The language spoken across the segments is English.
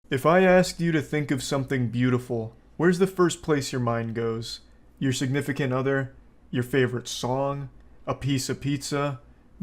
If I asked you to think of something beautiful, where's the first place your mind goes? Your significant other? Your favorite song? A piece of pizza?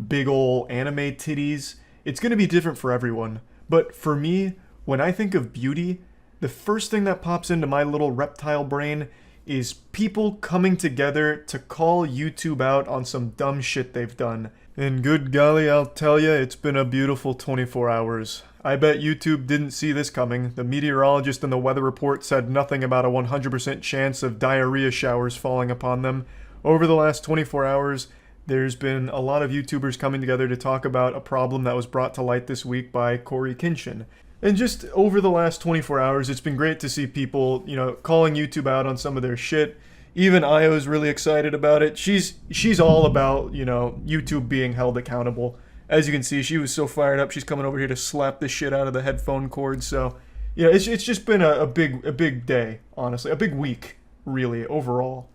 Big ol' anime titties? It's gonna be different for everyone. But for me, when I think of beauty, the first thing that pops into my little reptile brain is people coming together to call YouTube out on some dumb shit they've done. And good golly, I'll tell ya, it's been a beautiful 24 hours. I bet YouTube didn't see this coming. The meteorologist in the weather report said nothing about a 100% chance of diarrhea showers falling upon them. Over the last 24 hours, there's been a lot of YouTubers coming together to talk about a problem that was brought to light this week by Corey Kinshin. And just over the last 24 hours, it's been great to see people, calling YouTube out on some of their shit. Even Io's really excited about it. She's all about, YouTube being held accountable. As you can see, she was so fired up. She's coming over here to slap the shit out of the headphone cord. So, it's just been a big day, honestly. A big week, really, overall.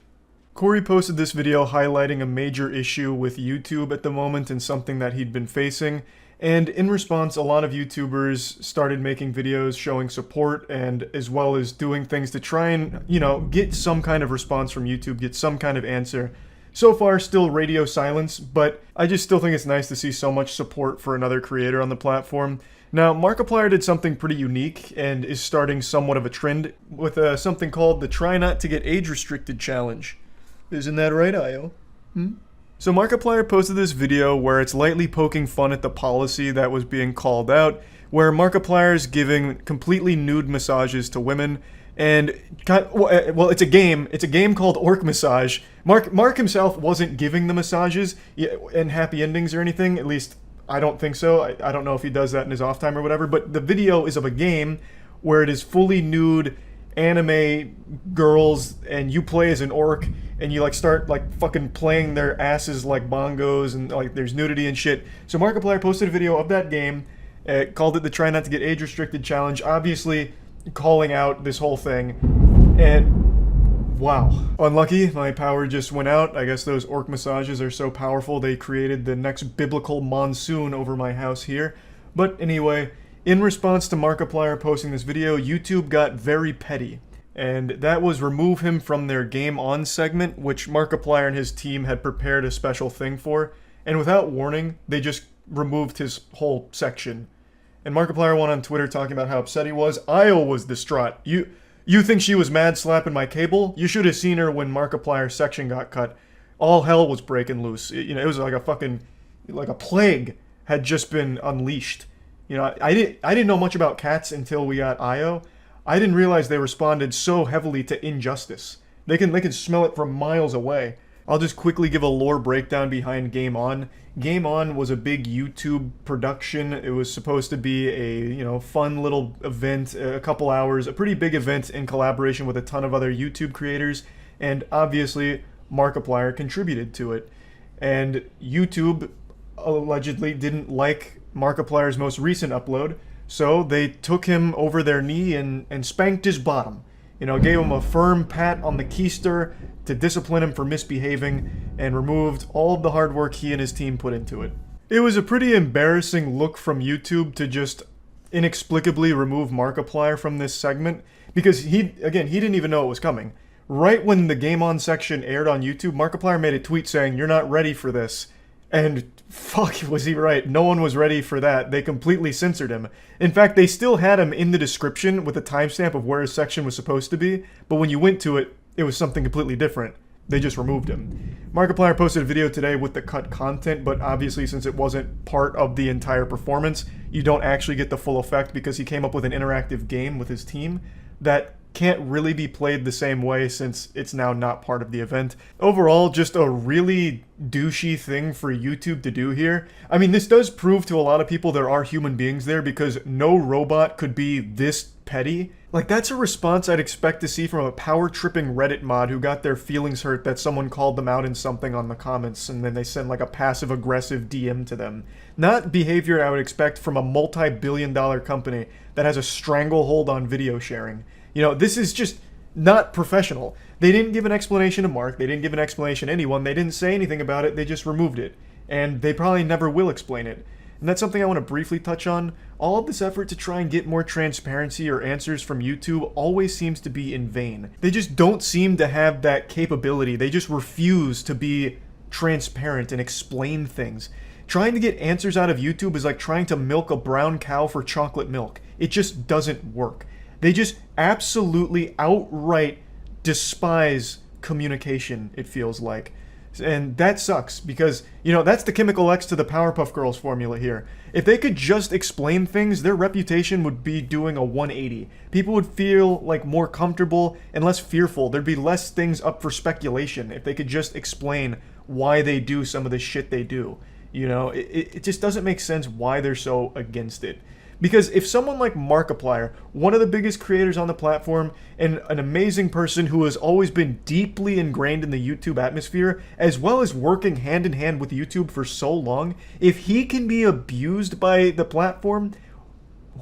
Corey posted this video highlighting a major issue with YouTube at the moment and something that he'd been facing. And in response, a lot of YouTubers started making videos showing support and as well as doing things to try and, get some kind of response from YouTube, get some kind of answer. So far, still radio silence, but I just still think it's nice to see so much support for another creator on the platform. Now, Markiplier did something pretty unique and is starting somewhat of a trend with something called the Try Not to Get Age Restricted Challenge. Isn't that right, Io? So Markiplier posted this video where it's lightly poking fun at the policy that was being called out, where Markiplier is giving completely nude massages to women, and it's a game. It's a game called Orc Massage. Mark himself wasn't giving the massages and happy endings or anything. At least I don't think so. I don't know if he does that in his off time or whatever. But the video is of a game where it is fully nude anime girls, and you play as an orc, and you start fucking playing their asses like bongos, and there's nudity and shit. So Markiplier posted a video of that game, called it the Try Not to Get Age Restricted Challenge, obviously calling out this whole thing. And wow, unlucky, my power just went out. I guess those orc massages are so powerful they created the next biblical monsoon over my house here. But anyway, in response to Markiplier posting this video, YouTube got very petty. And that was remove him from their Game On segment, which Markiplier and his team had prepared a special thing for. And without warning, they just removed his whole section. And Markiplier went on Twitter talking about how upset he was. Io was distraught. You think she was mad slapping my cable? You should have seen her when Markiplier's section got cut. All hell was breaking loose. It was like a plague had just been unleashed. I didn't know much about cats until we got Io. I didn't realize they responded so heavily to injustice. They can smell it from miles away. I'll just quickly give a lore breakdown behind Game On. Game On was a big YouTube production. It was supposed to be a, fun little event, a couple hours, a pretty big event in collaboration with a ton of other YouTube creators, and obviously Markiplier contributed to it. And YouTube allegedly didn't like Markiplier's most recent upload, so they took him over their knee and spanked his bottom. Gave him a firm pat on the keister to discipline him for misbehaving, and removed all of the hard work he and his team put into it. It was a pretty embarrassing look from YouTube to just inexplicably remove Markiplier from this segment, because he didn't even know it was coming. Right when the Game On section aired on YouTube, Markiplier made a tweet saying, "You're not ready for this." And fuck, was he right. No one was ready for that. They completely censored him. In fact, they still had him in the description with a timestamp of where his section was supposed to be, but when you went to it, it was something completely different. They just removed him. Markiplier posted a video today with the cut content, but obviously since it wasn't part of the entire performance, you don't actually get the full effect because he came up with an interactive game with his team that can't really be played the same way since it's now not part of the event. Overall, just a really douchey thing for YouTube to do here. I mean, this does prove to a lot of people there are human beings there, because no robot could be this petty. That's a response I'd expect to see from a power-tripping Reddit mod who got their feelings hurt that someone called them out in something on the comments, and then they send a passive-aggressive DM to them. Not behavior I would expect from a multi-billion-dollar company that has a stranglehold on video sharing. This is just not professional. They didn't give an explanation to Mark. They didn't give an explanation to anyone. They didn't say anything about it. They just removed it. And they probably never will explain it. and that's something I want to briefly touch on. All of this effort to try and get more transparency or answers from YouTube always seems to be in vain. They just don't seem to have that capability. They just refuse to be transparent and explain things. Trying to get answers out of YouTube is like trying to milk a brown cow for chocolate milk. It just doesn't work. They just absolutely outright despise communication, it feels like. And that sucks because, you know, that's the Chemical X to the Powerpuff Girls formula here. If they could just explain things, their reputation would be doing a 180. People would feel like more comfortable and less fearful. There'd be less things up for speculation if they could just explain why they do some of the shit they do. You know, it just doesn't make sense why they're so against it. Because if someone like Markiplier, one of the biggest creators on the platform, and an amazing person who has always been deeply ingrained in the YouTube atmosphere, as well as working hand in hand with YouTube for so long, if he can be abused by the platform,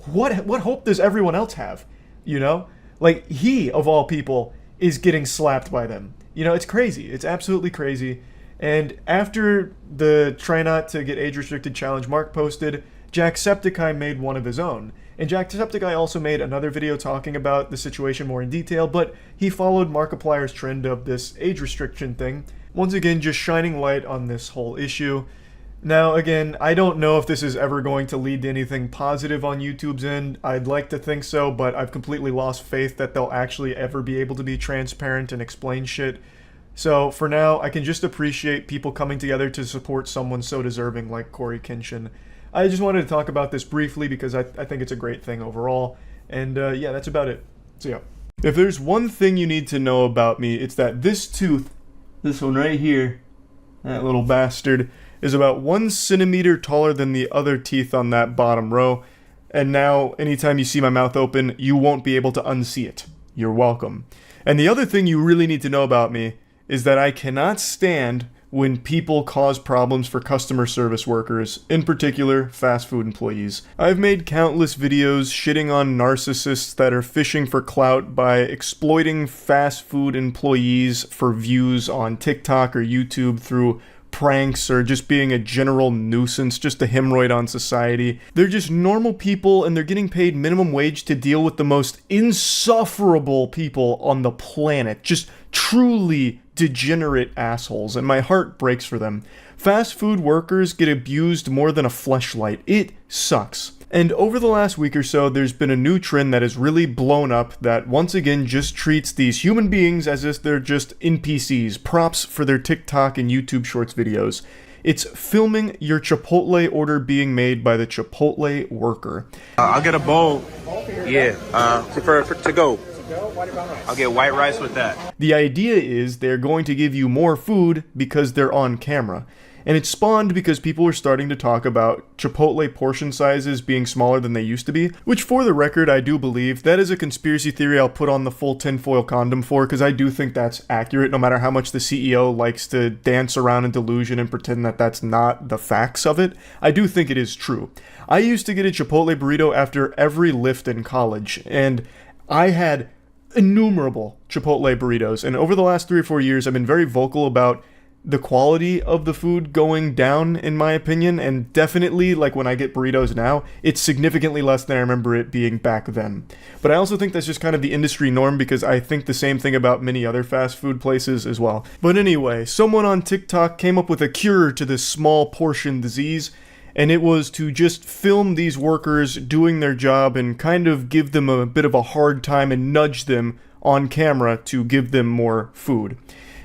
what hope does everyone else have? You know? Like, he, of all people, is getting slapped by them. You know, it's crazy. It's absolutely crazy. And after the Try Not to Get Age Restricted challenge Mark posted, Jacksepticeye made one of his own. And Jacksepticeye also made another video talking about the situation more in detail, but he followed Markiplier's trend of this age restriction thing. Once again, just shining light on this whole issue. Now, again, I don't know if this is ever going to lead to anything positive on YouTube's end. I'd like to think so, but I've completely lost faith that they'll actually ever be able to be transparent and explain shit. So, for now, I can just appreciate people coming together to support someone so deserving like Corey Kenshin. I just wanted to talk about this briefly because I think it's a great thing overall. And yeah, that's about it. So yeah. If there's one thing you need to know about me, it's that this tooth, this one right here, that little bastard, is about 1 centimeter taller than the other teeth on that bottom row. And now, anytime you see my mouth open, you won't be able to unsee it. You're welcome. And the other thing you really need to know about me is that I cannot stand when people cause problems for customer service workers, in particular, fast food employees. I've made countless videos shitting on narcissists that are fishing for clout by exploiting fast food employees for views on TikTok or YouTube through pranks or just being a general nuisance, just a hemorrhoid on society. They're just normal people and they're getting paid minimum wage to deal with the most insufferable people on the planet. Just truly degenerate assholes, and my heart breaks for them. Fast food workers get abused more than a fleshlight. It sucks. And over the last week or so, there's been a new trend that has really blown up that once again just treats these human beings as if they're just NPCs, props for their TikTok and YouTube Shorts videos. It's filming your Chipotle order being made by the Chipotle worker. I'll get a bowl. Yeah, prefer to go. I'll get white rice with that. The idea is they're going to give you more food because they're on camera. And it spawned because people were starting to talk about Chipotle portion sizes being smaller than they used to be, which for the record I do believe. That is a conspiracy theory I'll put on the full tinfoil condom for, because I do think that's accurate no matter how much the CEO likes to dance around in delusion and pretend that that's not the facts of it. I do think it is true. I used to get a Chipotle burrito after every lift in college, and I had innumerable Chipotle burritos, and over the last 3 or 4 years I've been very vocal about the quality of the food going down, in my opinion, and definitely, like, when I get burritos now, it's significantly less than I remember it being back then. But I also think that's just kind of the industry norm, because I think the same thing about many other fast food places as well. But anyway, someone on TikTok came up with a cure to this small portion disease, and it was to just film these workers doing their job and kind of give them a bit of a hard time and nudge them on camera to give them more food.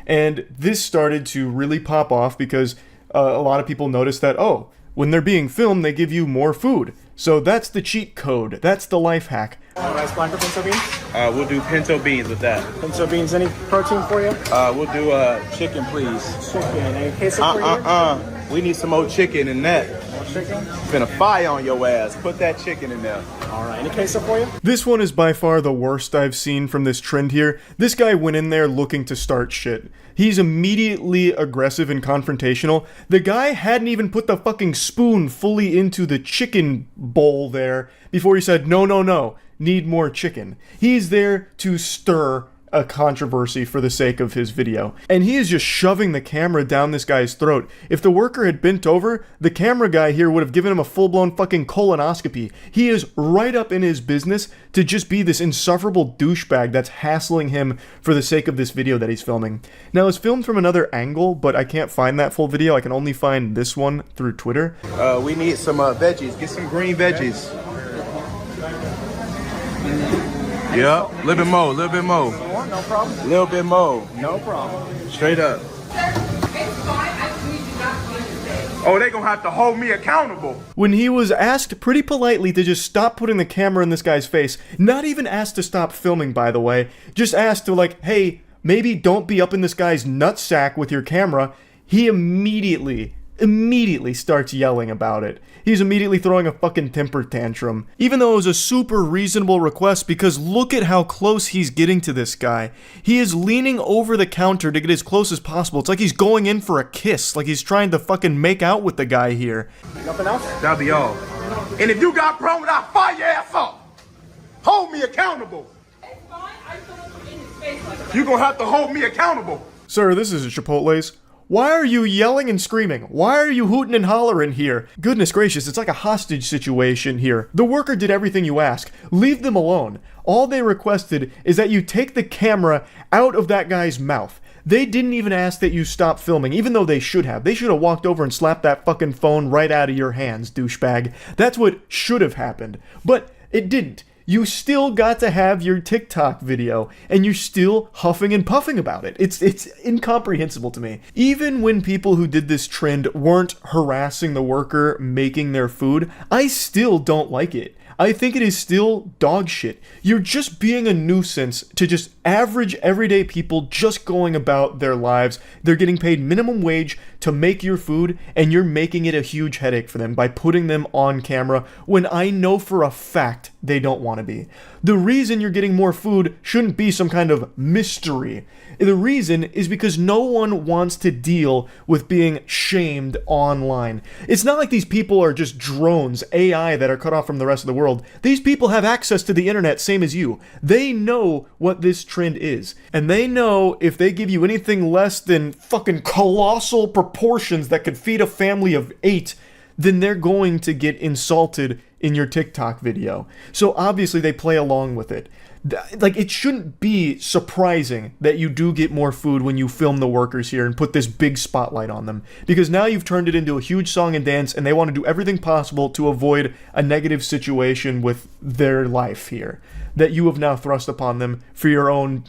And this started to really pop off because a lot of people noticed that, oh, when they're being filmed, they give you more food. So that's the cheat code. That's the life hack. Rice blanco pinto beans? We'll do pinto beans with that. Pinto beans, any protein for you? We'll do chicken, please. Chicken. Any queso for you? We need some more chicken in that. More chicken? Finna fire on your ass. Put that chicken in there. All right. Any queso for you? This one is by far the worst I've seen from this trend here. This guy went in there looking to start shit. He's immediately aggressive and confrontational. The guy hadn't even put the fucking spoon fully into the chicken bowl there before he said, no, need more chicken. He's there to stir a controversy for the sake of his video. And he is just shoving the camera down this guy's throat. If the worker had bent over, the camera guy here would have given him a full-blown fucking colonoscopy. He is right up in his business to just be this insufferable douchebag that's hassling him for the sake of this video that he's filming. Now, it's filmed from another angle, but I can't find that full video. I can only find this one through Twitter. We need some veggies. Get some green veggies. Yep, a little bit more, No problem. a little bit more. No problem. Straight up. Oh, they gonna have to hold me accountable. When he was asked pretty politely to just stop putting the camera in this guy's face, not even asked to stop filming, by the way, just asked to like, hey, maybe don't be up in this guy's nutsack with your camera, he immediately starts yelling about it. He's immediately throwing a fucking temper tantrum. Even though it was a super reasonable request, because look at how close he's getting to this guy. He is leaning over the counter to get as close as possible. It's like he's going in for a kiss, like he's trying to fucking make out with the guy here. Nothing else? That'll be all. And if you got problems, I'll fire your ass up. Hold me accountable. You gonna have to hold me accountable. Sir, this is Chipotle's. Why are you yelling and screaming? Why are you hooting and hollering here? Goodness gracious, it's like a hostage situation here. The worker did everything you ask. Leave them alone. All they requested is that you take the camera out of that guy's mouth. They didn't even ask that you stop filming, even though they should have. They should have walked over and slapped that fucking phone right out of your hands, douchebag. That's what should have happened. But it didn't. You still got to have your TikTok video, and you're still huffing and puffing about it. It's incomprehensible to me. Even when people who did this trend weren't harassing the worker making their food, I still don't like it. I think it is still dog shit. You're just being a nuisance to just average everyday people just going about their lives. They're getting paid minimum wage to make your food, and you're making it a huge headache for them by putting them on camera when I know for a fact they don't want to be. The reason you're getting more food shouldn't be some kind of mystery. The reason is because no one wants to deal with being shamed online. It's not like these people are just drones, AI that are cut off from the rest of the world. These people have access to the internet, same as you. They know what this trend is. And they know if they give you anything less than fucking colossal proportions that could feed a family of 8, then they're going to get insulted in your TikTok video. So obviously they play along with it. Like, it shouldn't be surprising that you do get more food when you film the workers here and put this big spotlight on them, because now you've turned it into a huge song and dance, and they want to do everything possible to avoid a negative situation with their life here that you have now thrust upon them for your own,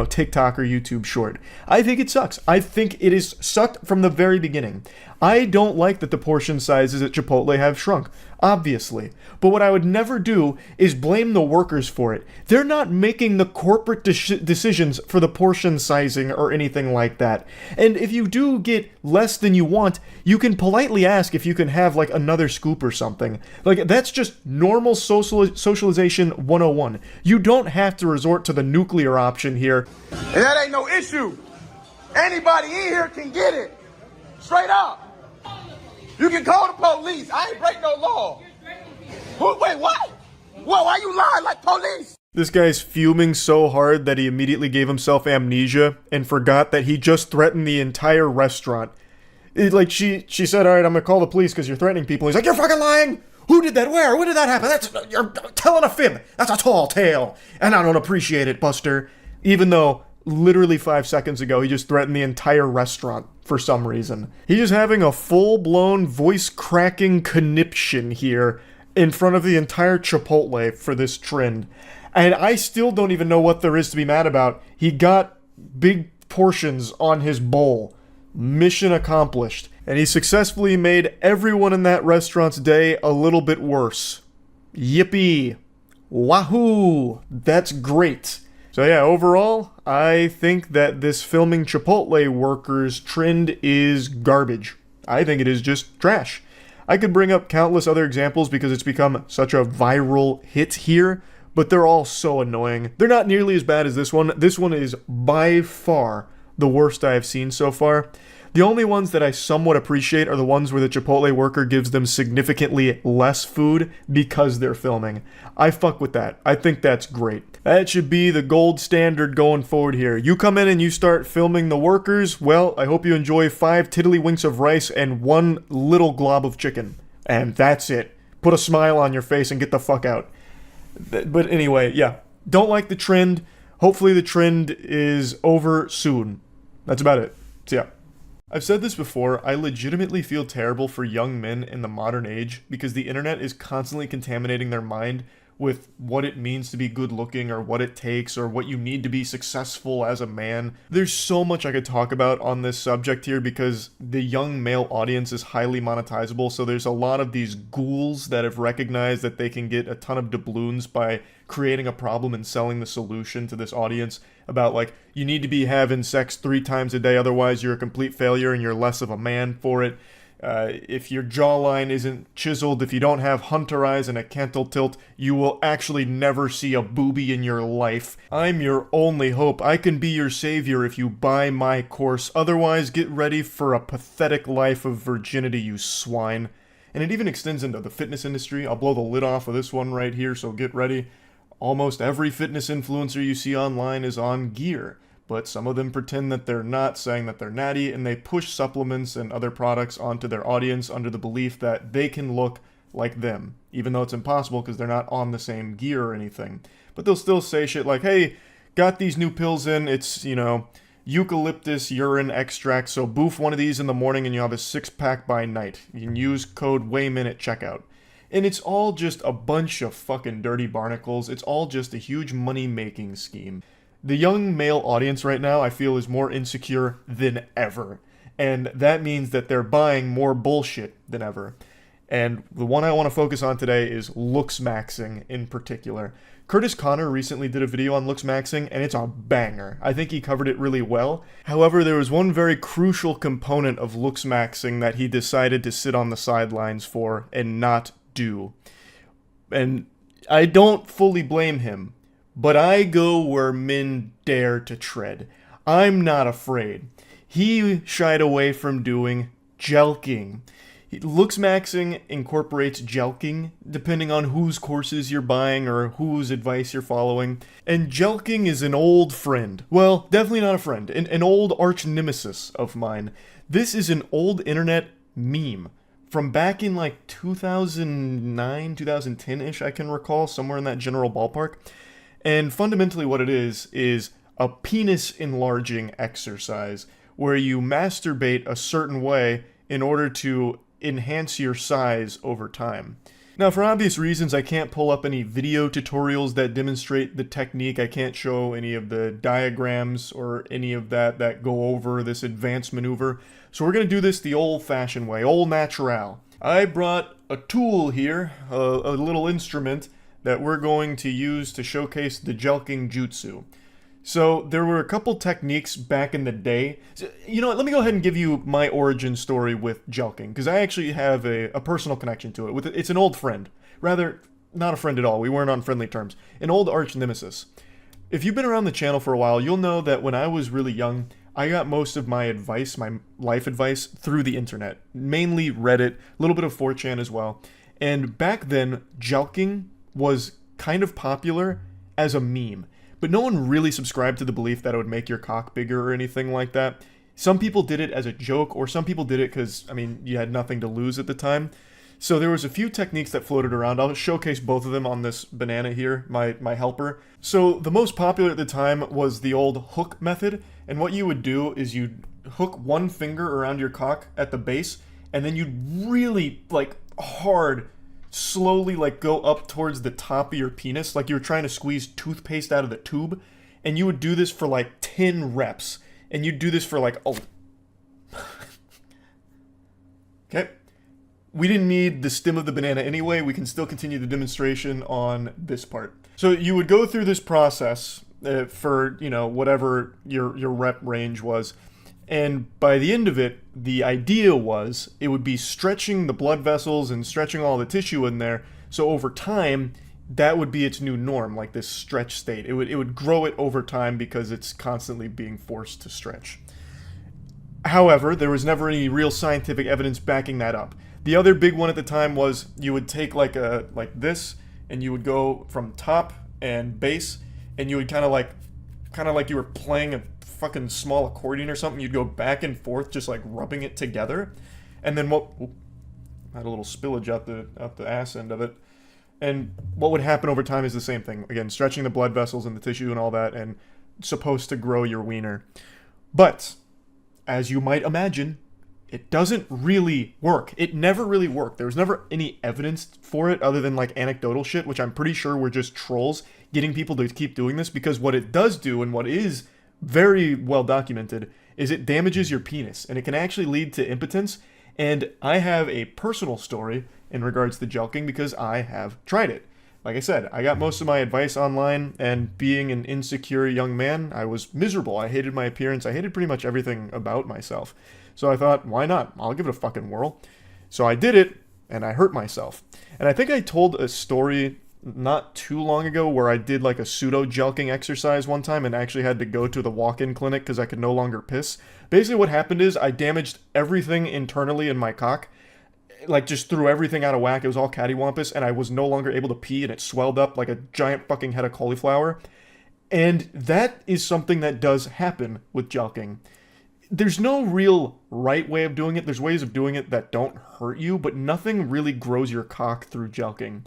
TikTok or YouTube short. I think it sucks. I think it is sucked from the very beginning. I don't like that the portion sizes at Chipotle have shrunk, obviously. But what I would never do is blame the workers for it. They're not making the corporate decisions for the portion sizing or anything like that. And if you do get less than you want, you can politely ask if you can have like another scoop or something. Like, that's just normal socialization 101. You don't have to resort to the nuclear option here. And that ain't no issue. Anybody in here can get it. Straight up. You can call the police. I ain't break no law. Wait, what? Whoa, why you lying like police? This guy's fuming so hard that he immediately gave himself amnesia and forgot that he just threatened the entire restaurant. She said, all right, I'm gonna call the police because you're threatening people. He's like, you're fucking lying! Who did that? Where? When did that happen? You're telling a fib. That's a tall tale. And I don't appreciate it, Buster. Even though literally 5 seconds ago, he just threatened the entire restaurant for some reason. He's just having a full-blown voice-cracking conniption here in front of the entire Chipotle for this trend. And I still don't even know what there is to be mad about. He got big portions on his bowl. Mission accomplished. And he successfully made everyone in that restaurant's day a little bit worse. Yippee. Wahoo! That's great. So yeah, overall, I think that this filming Chipotle workers trend is garbage. I think it is just trash. I could bring up countless other examples because it's become such a viral hit here, but they're all so annoying. They're not nearly as bad as this one. This one is by far the worst I have seen so far. The only ones that I somewhat appreciate are the ones where the Chipotle worker gives them significantly less food because they're filming. I fuck with that. I think that's great. That should be the gold standard going forward here. You come in and you start filming the workers, well, I hope you enjoy 5 tiddlywinks of rice and 1 little glob of chicken. And that's it. Put a smile on your face and get the fuck out. But anyway, yeah. Don't like the trend. Hopefully the trend is over soon. That's about it. So yeah. I've said this before, I legitimately feel terrible for young men in the modern age because the internet is constantly contaminating their mind with what it means to be good looking or what it takes or what you need to be successful as a man. There's so much I could talk about on this subject here because the young male audience is highly monetizable, so there's a lot of these ghouls that have recognized that they can get a ton of doubloons by creating a problem and selling the solution to this audience about like, you need to be having sex 3 times a day, otherwise you're a complete failure and you're less of a man for it. If your jawline isn't chiseled, if you don't have hunter eyes and a cantle tilt, you will actually never see a boobie in your life. I'm your only hope. I can be your savior if you buy my course. Otherwise, get ready for a pathetic life of virginity, you swine. And it even extends into the fitness industry. I'll blow the lid off of this one right here, so get ready. Almost every fitness influencer you see online is on gear. But some of them pretend that they're not, saying that they're natty, and they push supplements and other products onto their audience under the belief that they can look like them, even though it's impossible because they're not on the same gear or anything. But they'll still say shit like, hey, got these new pills in, it's, you know, eucalyptus urine extract, so boof one of these in the morning and you'll have a 6-pack by night. You can use code WAYMIN at checkout. And it's all just a bunch of fucking dirty barnacles. It's all just a huge money-making scheme. The young male audience right now, I feel, is more insecure than ever. And that means that they're buying more bullshit than ever. And the one I want to focus on today is looks maxing in particular. Curtis Connor recently did a video on looks maxing, and it's a banger. I think he covered it really well. However, there was one very crucial component of looks maxing that he decided to sit on the sidelines for and not do. And I don't fully blame him. But I go where men dare to tread. I'm not afraid. He shied away from doing Jelqing. Looks maxing incorporates Jelqing, depending on whose courses you're buying or whose advice you're following. And Jelqing is an old friend. Well, definitely not a friend. An old arch nemesis of mine. This is an old internet meme. From back in like 2009, 2010-ish, I can recall, somewhere in that general ballpark. And fundamentally what it is a penis enlarging exercise where you masturbate a certain way in order to enhance your size over time. Now, for obvious reasons, I can't pull up any video tutorials that demonstrate the technique. I can't show any of the diagrams or any of that go over this advanced maneuver. So we're going to do this the old-fashioned way, old natural. I brought a tool here, a little instrument that we're going to use to showcase the Jelqing jutsu. So there were a couple techniques back in the day. So, you know what, let me go ahead and give you my origin story with Jelqing, because I actually have a personal connection to it. It's an old friend. Rather, not a friend at all. We weren't on friendly terms. An old arch nemesis. If you've been around the channel for a while, you'll know that when I was really young, I got most of my advice, my life advice, through the internet. Mainly Reddit, a little bit of 4chan as well. And back then, Jelqing was kind of popular as a meme, but no one really subscribed to the belief that it would make your cock bigger or anything like that. Some people did it as a joke, or some people did it because, I mean, you had nothing to lose at the time. So there was a few techniques that floated around. I'll showcase both of them on this banana here, my helper. So the most popular at the time was the old hook method, and what you would do is you'd hook one finger around your cock at the base, and then you'd really, like, hard slowly like go up towards the top of your penis like you were trying to squeeze toothpaste out of the tube, and you would do this for like 10 reps, and you'd do this for like okay, we didn't need the stem of the banana anyway. We can still continue the demonstration on this part. So you would go through this process for, you know, whatever your rep range was. And by the end of it, the idea was it would be stretching the blood vessels and stretching all the tissue in there. So over time, that would be its new norm, like this stretch state. It would grow it over time because it's constantly being forced to stretch. However, there was never any real scientific evidence backing that up. The other big one at the time was you would take like this, and you would go from top and base, and you would kind of like you were playing a fucking small accordion or something. You'd go back and forth, just like rubbing it together, and then I had a little spillage out the ass end of it. And what would happen over time is the same thing. Again, stretching the blood vessels and the tissue and all that, and supposed to grow your wiener. But, as you might imagine, it doesn't really work. It never really worked. There was never any evidence for it other than like anecdotal shit, which I'm pretty sure were just trolls getting people to keep doing this, because what it does do, and what is very well documented, is it damages your penis, and it can actually lead to impotence. And I have a personal story in regards to Jelqing because I have tried it. Like I said, I got most of my advice online, and being an insecure young man, I was miserable. I hated my appearance. I hated pretty much everything about myself. So I thought, why not? I'll give it a fucking whirl. So I did it, and I hurt myself. And I think I told a story not too long ago where I did like a pseudo Jelqing exercise one time and actually had to go to the walk-in clinic because I could no longer piss. Basically what happened is I damaged everything internally in my cock. Like, just threw everything out of whack. It was all cattywampus, and I was no longer able to pee, and it swelled up like a giant fucking head of cauliflower. And that is something that does happen with Jelqing. There's no real right way of doing it. There's ways of doing it that don't hurt you, but nothing really grows your cock through Jelqing.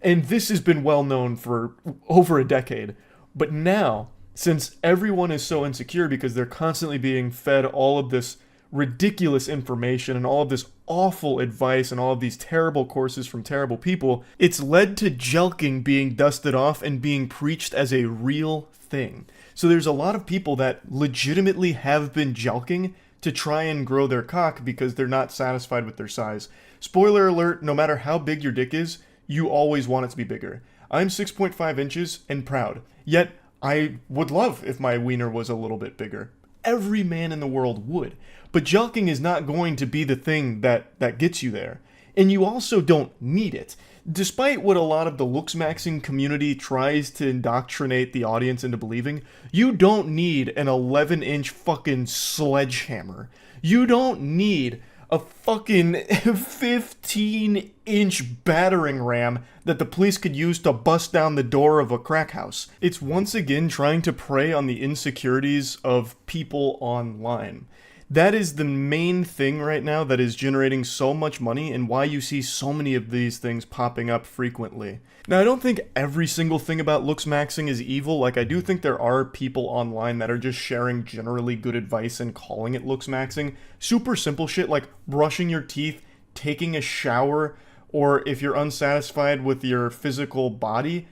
And this has been well known for over a decade. But now, since everyone is so insecure because they're constantly being fed all of this ridiculous information and all of this awful advice and all of these terrible courses from terrible people, it's led to Jelqing being dusted off and being preached as a real thing. So there's a lot of people that legitimately have been Jelqing to try and grow their cock because they're not satisfied with their size. Spoiler alert, no matter how big your dick is, you always want it to be bigger. I'm 6.5 inches and proud, yet I would love if my wiener was a little bit bigger. Every man in the world would. But Jelqing is not going to be the thing that gets you there. And you also don't need it. Despite what a lot of the looks-maxing community tries to indoctrinate the audience into believing, you don't need an 11-inch fucking sledgehammer. You don't need a fucking 15-inch battering ram that the police could use to bust down the door of a crack house. It's once again trying to prey on the insecurities of people online. That is the main thing right now that is generating so much money and why you see so many of these things popping up frequently. Now, I don't think every single thing about looks maxing is evil. Like, I do think there are people online that are just sharing generally good advice and calling it looks maxing. Super simple shit like brushing your teeth, taking a shower, or if you're unsatisfied with your physical body,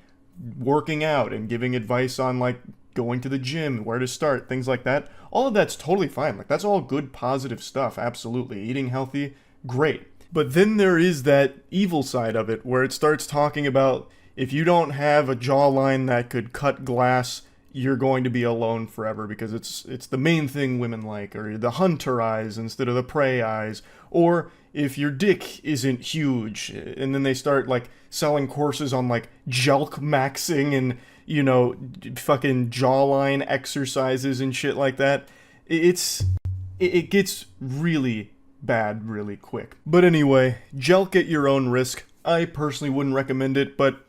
working out and giving advice on like going to the gym, where to start, things like that. All of that's totally fine. Like, that's all good, positive stuff, absolutely. Eating healthy, great. But then there is that evil side of it, where it starts talking about if you don't have a jawline that could cut glass, you're going to be alone forever because it's the main thing women like, or the hunter eyes instead of the prey eyes, or if your dick isn't huge, and then they start like selling courses on like jelq maxing and, you know, fucking jawline exercises and shit like that. It gets really bad really quick. But anyway, jelq at your own risk. I personally wouldn't recommend it, but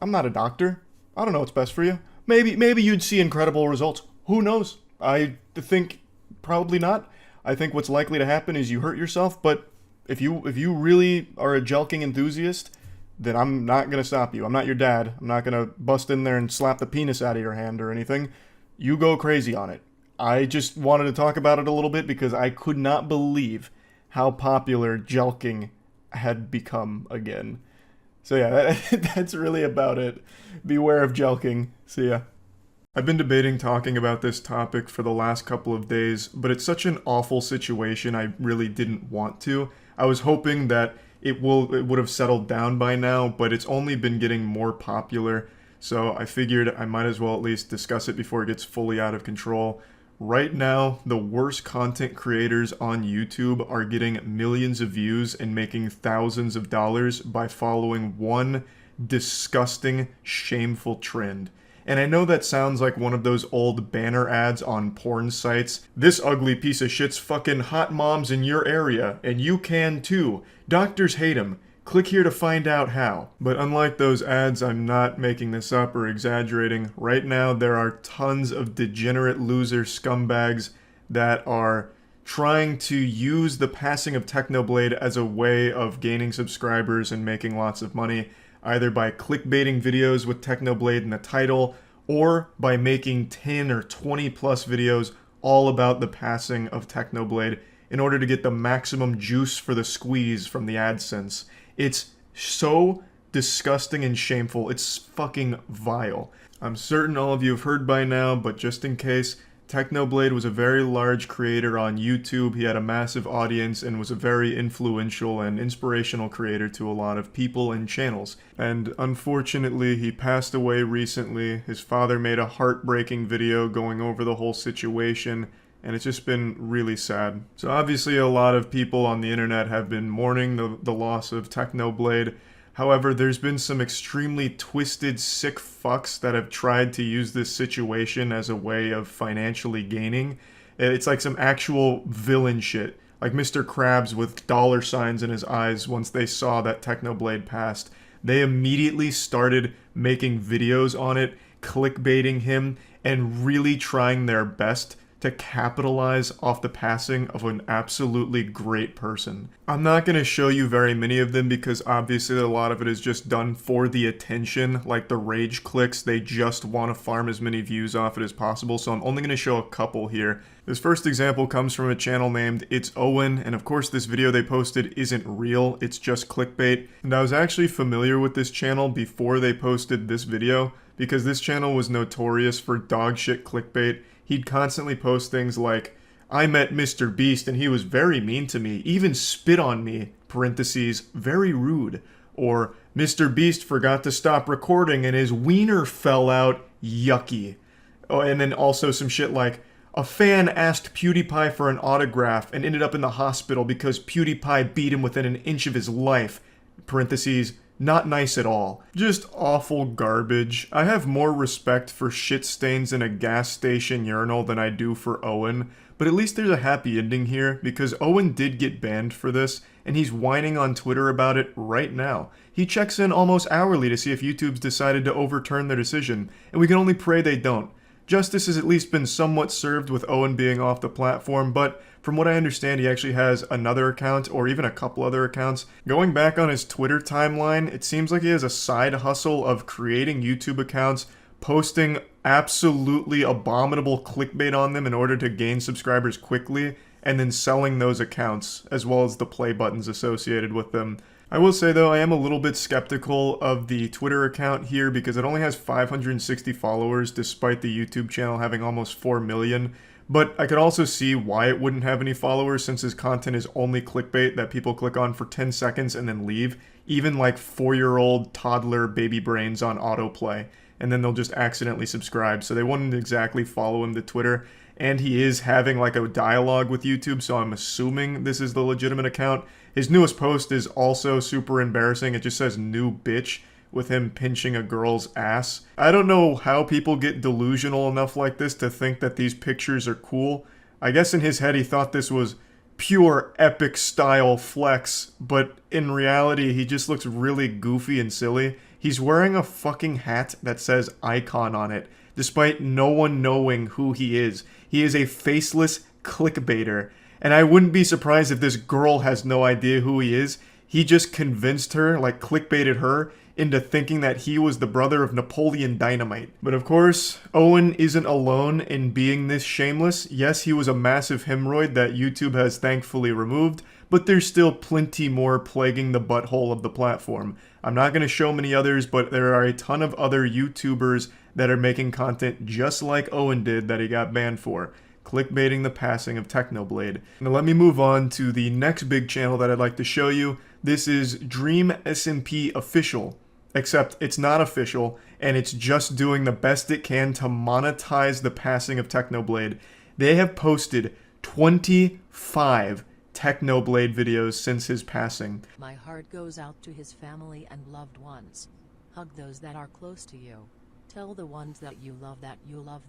I'm not a doctor. I don't know what's best for you. Maybe you'd see incredible results. Who knows? I think probably not. I think what's likely to happen is you hurt yourself, but if you really are a jelqing enthusiast, then I'm not going to stop you. I'm not your dad. I'm not going to bust in there and slap the penis out of your hand or anything. You go crazy on it. I just wanted to talk about it a little bit because I could not believe how popular jelqing had become again. So yeah, that's really about it. Beware of jelqing. See ya. I've been debating talking about this topic for the last couple of days, but it's such an awful situation I really didn't want to. I was hoping that it would have settled down by now, but it's only been getting more popular, so I figured I might as well at least discuss it before it gets fully out of control. Right now, the worst content creators on YouTube are getting millions of views and making thousands of dollars by following one disgusting, shameful trend. And I know that sounds like one of those old banner ads on porn sites. This ugly piece of shit's fucking hot moms in your area, and you can too. Doctors hate him. Click here to find out how. But unlike those ads, I'm not making this up or exaggerating. Right now, there are tons of degenerate loser scumbags that are trying to use the passing of Technoblade as a way of gaining subscribers and making lots of money, either by clickbaiting videos with Technoblade in the title, or by making 10 or 20 plus videos all about the passing of Technoblade in order to get the maximum juice for the squeeze from the AdSense. It's so disgusting and shameful. It's fucking vile. I'm certain all of you have heard by now, but just in case, Technoblade was a very large creator on YouTube. He had a massive audience and was a very influential and inspirational creator to a lot of people and channels. And unfortunately, he passed away recently. His father made a heartbreaking video going over the whole situation, and it's just been really sad. So obviously a lot of people on the internet have been mourning the loss of Technoblade. However, there's been some extremely twisted, sick fucks that have tried to use this situation as a way of financially gaining. It's like some actual villain shit. Like Mr. Krabs with dollar signs in his eyes once they saw that Technoblade passed. They immediately started making videos on it, clickbaiting him, and really trying their best to capitalize off the passing of an absolutely great person. I'm not going to show you very many of them because obviously a lot of it is just done for the attention, like the rage clicks. They just want to farm as many views off it as possible, so I'm only going to show a couple here. This first example comes from a channel named It's Owen, and of course this video they posted isn't real, it's just clickbait. And I was actually familiar with this channel before they posted this video, because this channel was notorious for dog shit clickbait. He'd constantly post things like, I met Mr. Beast and he was very mean to me, even spit on me, parentheses, very rude. Or, Mr. Beast forgot to stop recording and his wiener fell out, yucky. Oh, and then also some shit like, a fan asked PewDiePie for an autograph and ended up in the hospital because PewDiePie beat him within an inch of his life, parentheses, not nice at all. Just awful garbage. I have more respect for shit stains in a gas station urinal than I do for Owen, but at least there's a happy ending here, because Owen did get banned for this, and he's whining on Twitter about it right now. He checks in almost hourly to see if YouTube's decided to overturn their decision, and we can only pray they don't. Justice has at least been somewhat served with Owen being off the platform, but from what I understand, he actually has another account, or even a couple other accounts. Going back on his Twitter timeline, it seems like he has a side hustle of creating YouTube accounts, posting absolutely abominable clickbait on them in order to gain subscribers quickly, and then selling those accounts, as well as the play buttons associated with them. I will say though, I am a little bit skeptical of the Twitter account here because it only has 560 followers despite the YouTube channel having almost 4 million. But I could also see why it wouldn't have any followers since his content is only clickbait that people click on for 10 seconds and then leave. Even like 4-year-old toddler baby brains on autoplay. And then they'll just accidentally subscribe. So they wouldn't exactly follow him to Twitter. And he is having like a dialogue with YouTube, so I'm assuming this is the legitimate account. His newest post is also super embarrassing. It just says new bitch with him pinching a girl's ass. I don't know how people get delusional enough like this to think that these pictures are cool. I guess in his head he thought this was pure epic style flex, but in reality he just looks really goofy and silly. He's wearing a fucking hat that says icon on it, despite no one knowing who he is. He is a faceless clickbaiter, and I wouldn't be surprised if this girl has no idea who he is. He just convinced her, like clickbaited her, into thinking that he was the brother of Napoleon Dynamite. But of course, Owen isn't alone in being this shameless. Yes, he was a massive hemorrhoid that YouTube has thankfully removed, but there's still plenty more plaguing the butthole of the platform. I'm not going to show many others, but there are a ton of other YouTubers that are making content just like Owen did that he got banned for, clickbaiting the passing of Technoblade. Now let me move on to the next big channel that I'd like to show you. This is Dream SMP Official, except it's not official, and it's just doing the best it can to monetize the passing of Technoblade. They have posted 25 Technoblade videos since his passing. My heart goes out to his family and loved ones. Hug those that are close to you. Tell the ones that you love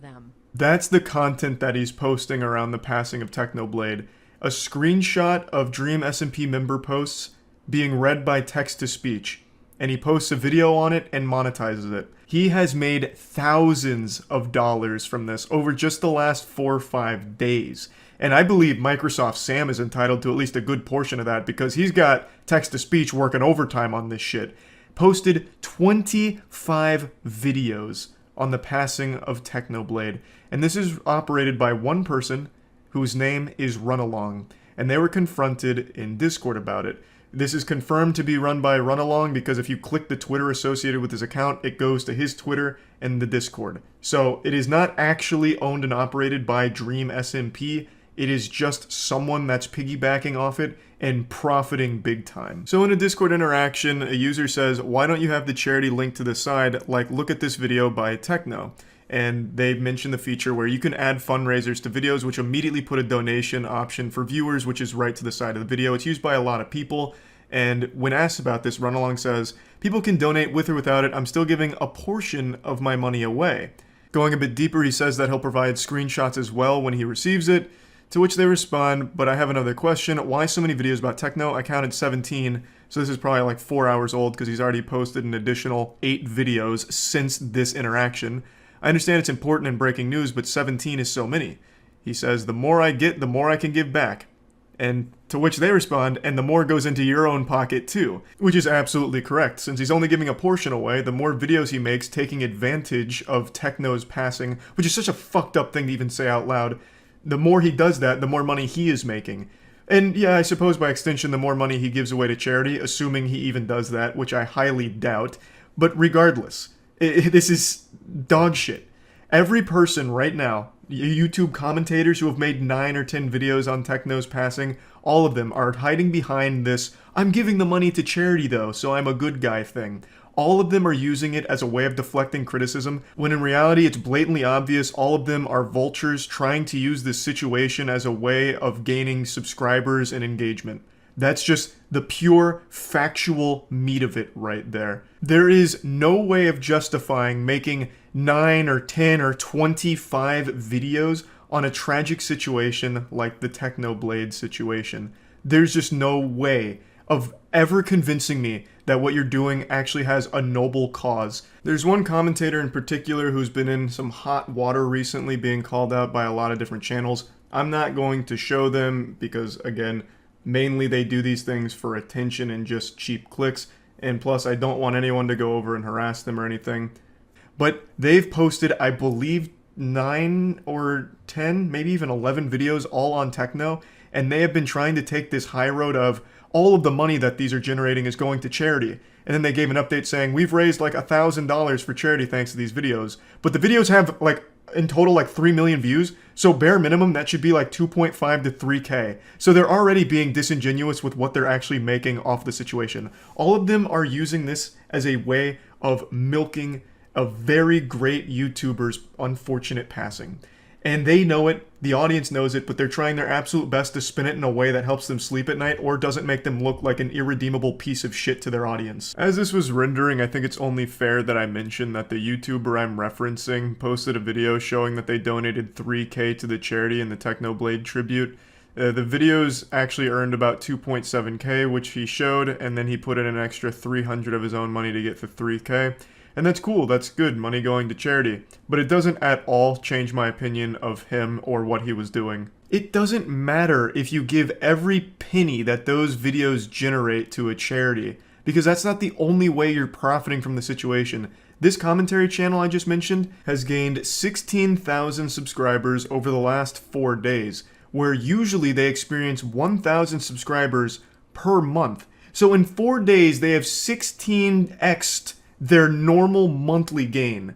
them. That's the content that he's posting around the passing of Technoblade. A screenshot of Dream SMP member posts being read by text-to-speech, and he posts a video on it and monetizes it. He has made thousands of dollars from this over just the last 4 or 5 days. And I believe Microsoft Sam is entitled to at least a good portion of that because he's got text-to-speech working overtime on this shit. Posted 25 videos on the passing of Technoblade. And this is operated by one person whose name is Runalong. And they were confronted in Discord about it. This is confirmed to be run by Runalong because if you click the Twitter associated with his account, it goes to his Twitter and the Discord. So it is not actually owned and operated by Dream SMP. It is just someone that's piggybacking off it and profiting big time. So in a Discord interaction, a user says, why don't you have the charity linked to the side? Like, look at this video by Techno. And they mention the feature where you can add fundraisers to videos, which immediately put a donation option for viewers, which is right to the side of the video. It's used by a lot of people. And when asked about this, Runalong says, people can donate with or without it. I'm still giving a portion of my money away. Going a bit deeper, he says that he'll provide screenshots as well when he receives it. To which they respond, but I have another question. Why so many videos about Techno? I counted 17. So this is probably like 4 hours old because he's already posted an additional 8 videos since this interaction. I understand it's important in breaking news, but 17 is so many. He says, the more I get, the more I can give back. And to which they respond, and the more goes into your own pocket too. Which is absolutely correct. Since he's only giving a portion away, the more videos he makes taking advantage of Techno's passing, which is such a fucked up thing to even say out loud, the more he does that, the more money he is making. And yeah, I suppose by extension, the more money he gives away to charity, assuming he even does that, which I highly doubt. But regardless, this is dog shit. Every person right now, YouTube commentators who have made 9 or 10 videos on Techno's passing, all of them are hiding behind this, I'm giving the money to charity though, so I'm a good guy thing. All of them are using it as a way of deflecting criticism, when in reality it's blatantly obvious all of them are vultures trying to use this situation as a way of gaining subscribers and engagement. That's just the pure, factual meat of it right there. There is no way of justifying making 9 or 10 or 25 videos on a tragic situation like the Technoblade situation. There's just no way of ever convincing me that what you're doing actually has a noble cause. There's one commentator in particular who's been in some hot water recently, being called out by a lot of different channels. I'm not going to show them because, again, mainly they do these things for attention and just cheap clicks, and plus I don't want anyone to go over and harass them or anything. But they've posted, I believe, 9 or 10, maybe even 11 videos all on Techno, and they have been trying to take this high road of all of the money that these are generating is going to charity. And then they gave an update saying, we've raised like $1,000 for charity thanks to these videos. But the videos have like, in total, like 3 million views. So bare minimum, that should be like 2.5 to 3K. So they're already being disingenuous with what they're actually making off the situation. All of them are using this as a way of milking a very great YouTuber's unfortunate passing. And they know it, the audience knows it, but they're trying their absolute best to spin it in a way that helps them sleep at night or doesn't make them look like an irredeemable piece of shit to their audience. As this was rendering, I think it's only fair that I mention that the YouTuber I'm referencing posted a video showing that they donated 3K to the charity in the Technoblade tribute. The videos actually earned about 2.7K, which he showed, and then he put in an extra 300 of his own money to get to 3K. And that's cool, that's good, money going to charity. But it doesn't at all change my opinion of him or what he was doing. It doesn't matter if you give every penny that those videos generate to a charity, because that's not the only way you're profiting from the situation. This commentary channel I just mentioned has gained 16,000 subscribers over the last 4 days, where usually they experience 1,000 subscribers per month. So in 4 days, they have 16x'd their normal monthly gain.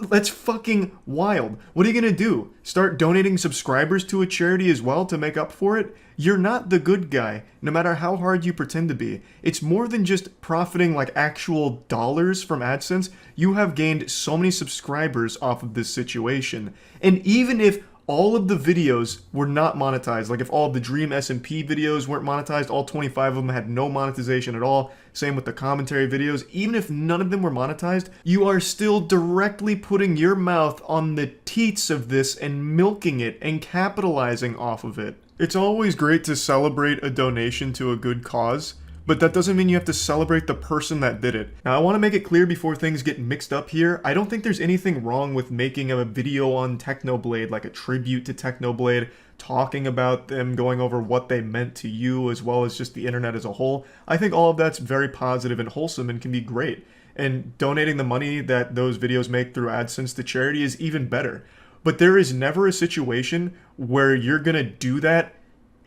That's fucking wild. What are you gonna do? Start donating subscribers to a charity as well to make up for it? You're not the good guy, no matter how hard you pretend to be. It's more than just profiting like actual dollars from AdSense. You have gained so many subscribers off of this situation. And even if all of the videos were not monetized, like if all of the Dream SMP videos weren't monetized, all 25 of them had no monetization at all, same with the commentary videos, even if none of them were monetized, you are still directly putting your mouth on the teats of this and milking it and capitalizing off of it. It's always great to celebrate a donation to a good cause, but that doesn't mean you have to celebrate the person that did it. Now, I want to make it clear before things get mixed up here, I don't think there's anything wrong with making a video on Technoblade, like a tribute to Technoblade, talking about them, going over what they meant to you, as well as just the internet as a whole. I think all of that's very positive and wholesome and can be great. And donating the money that those videos make through AdSense to charity is even better. But there is never a situation where you're gonna do that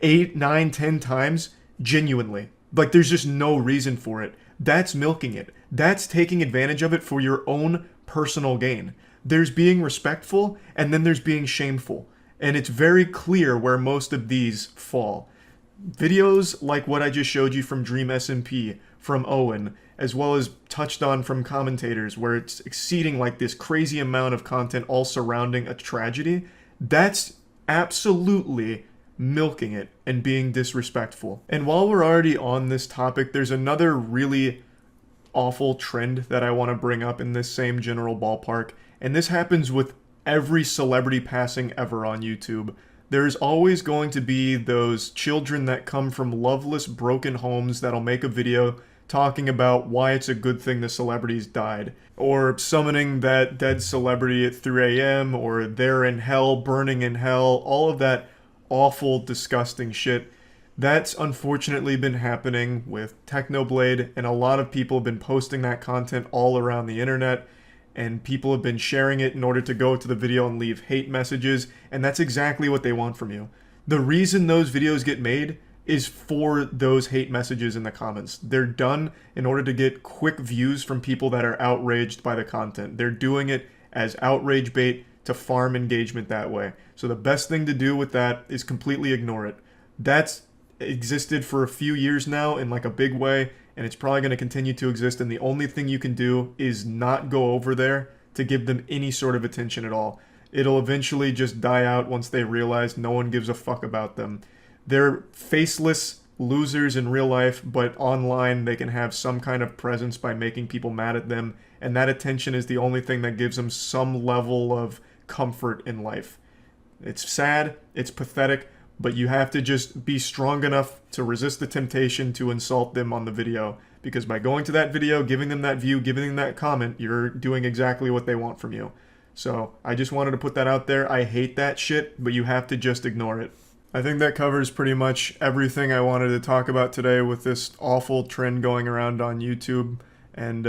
8, 9, 10 times genuinely. Like, there's just no reason for it. That's milking it. That's taking advantage of it for your own personal gain. There's being respectful, and then there's being shameful. And it's very clear where most of these fall. Videos like what I just showed you from Dream SMP, from Owen, as well as touched on from commentators, where it's exceeding like this crazy amount of content all surrounding a tragedy, that's absolutely milking it and being disrespectful. And while we're already on this topic, there's another really awful trend that I want to bring up in this same general ballpark, and this happens with every celebrity passing ever on YouTube. There's always going to be those children that come from loveless, broken homes that'll make a video talking about why it's a good thing the celebrities died, or summoning that dead celebrity at 3 a.m., or they're in hell, burning in hell, all of that awful, disgusting shit. That's unfortunately been happening with Technoblade, and a lot of people have been posting that content all around the internet, and people have been sharing it in order to go to the video and leave hate messages, and that's exactly what they want from you. The reason those videos get made is for those hate messages in the comments. They're done in order to get quick views from people that are outraged by the content. They're doing it as outrage bait to farm engagement that way. So the best thing to do with that is completely ignore it. That's existed for a few years now in like a big way, and it's probably going to continue to exist, and the only thing you can do is not go over there to give them any sort of attention at all. It'll eventually just die out once they realize no one gives a fuck about them. They're faceless losers in real life, but online they can have some kind of presence by making people mad at them, and that attention is the only thing that gives them some level of comfort in life. It's sad, it's pathetic, but you have to just be strong enough to resist the temptation to insult them on the video, because by going to that video, giving them that view, giving them that comment, you're doing exactly what they want from you. So I just wanted to put that out there. I hate that shit, but you have to just ignore it. I think that covers pretty much everything I wanted to talk about today with this awful trend going around on YouTube. And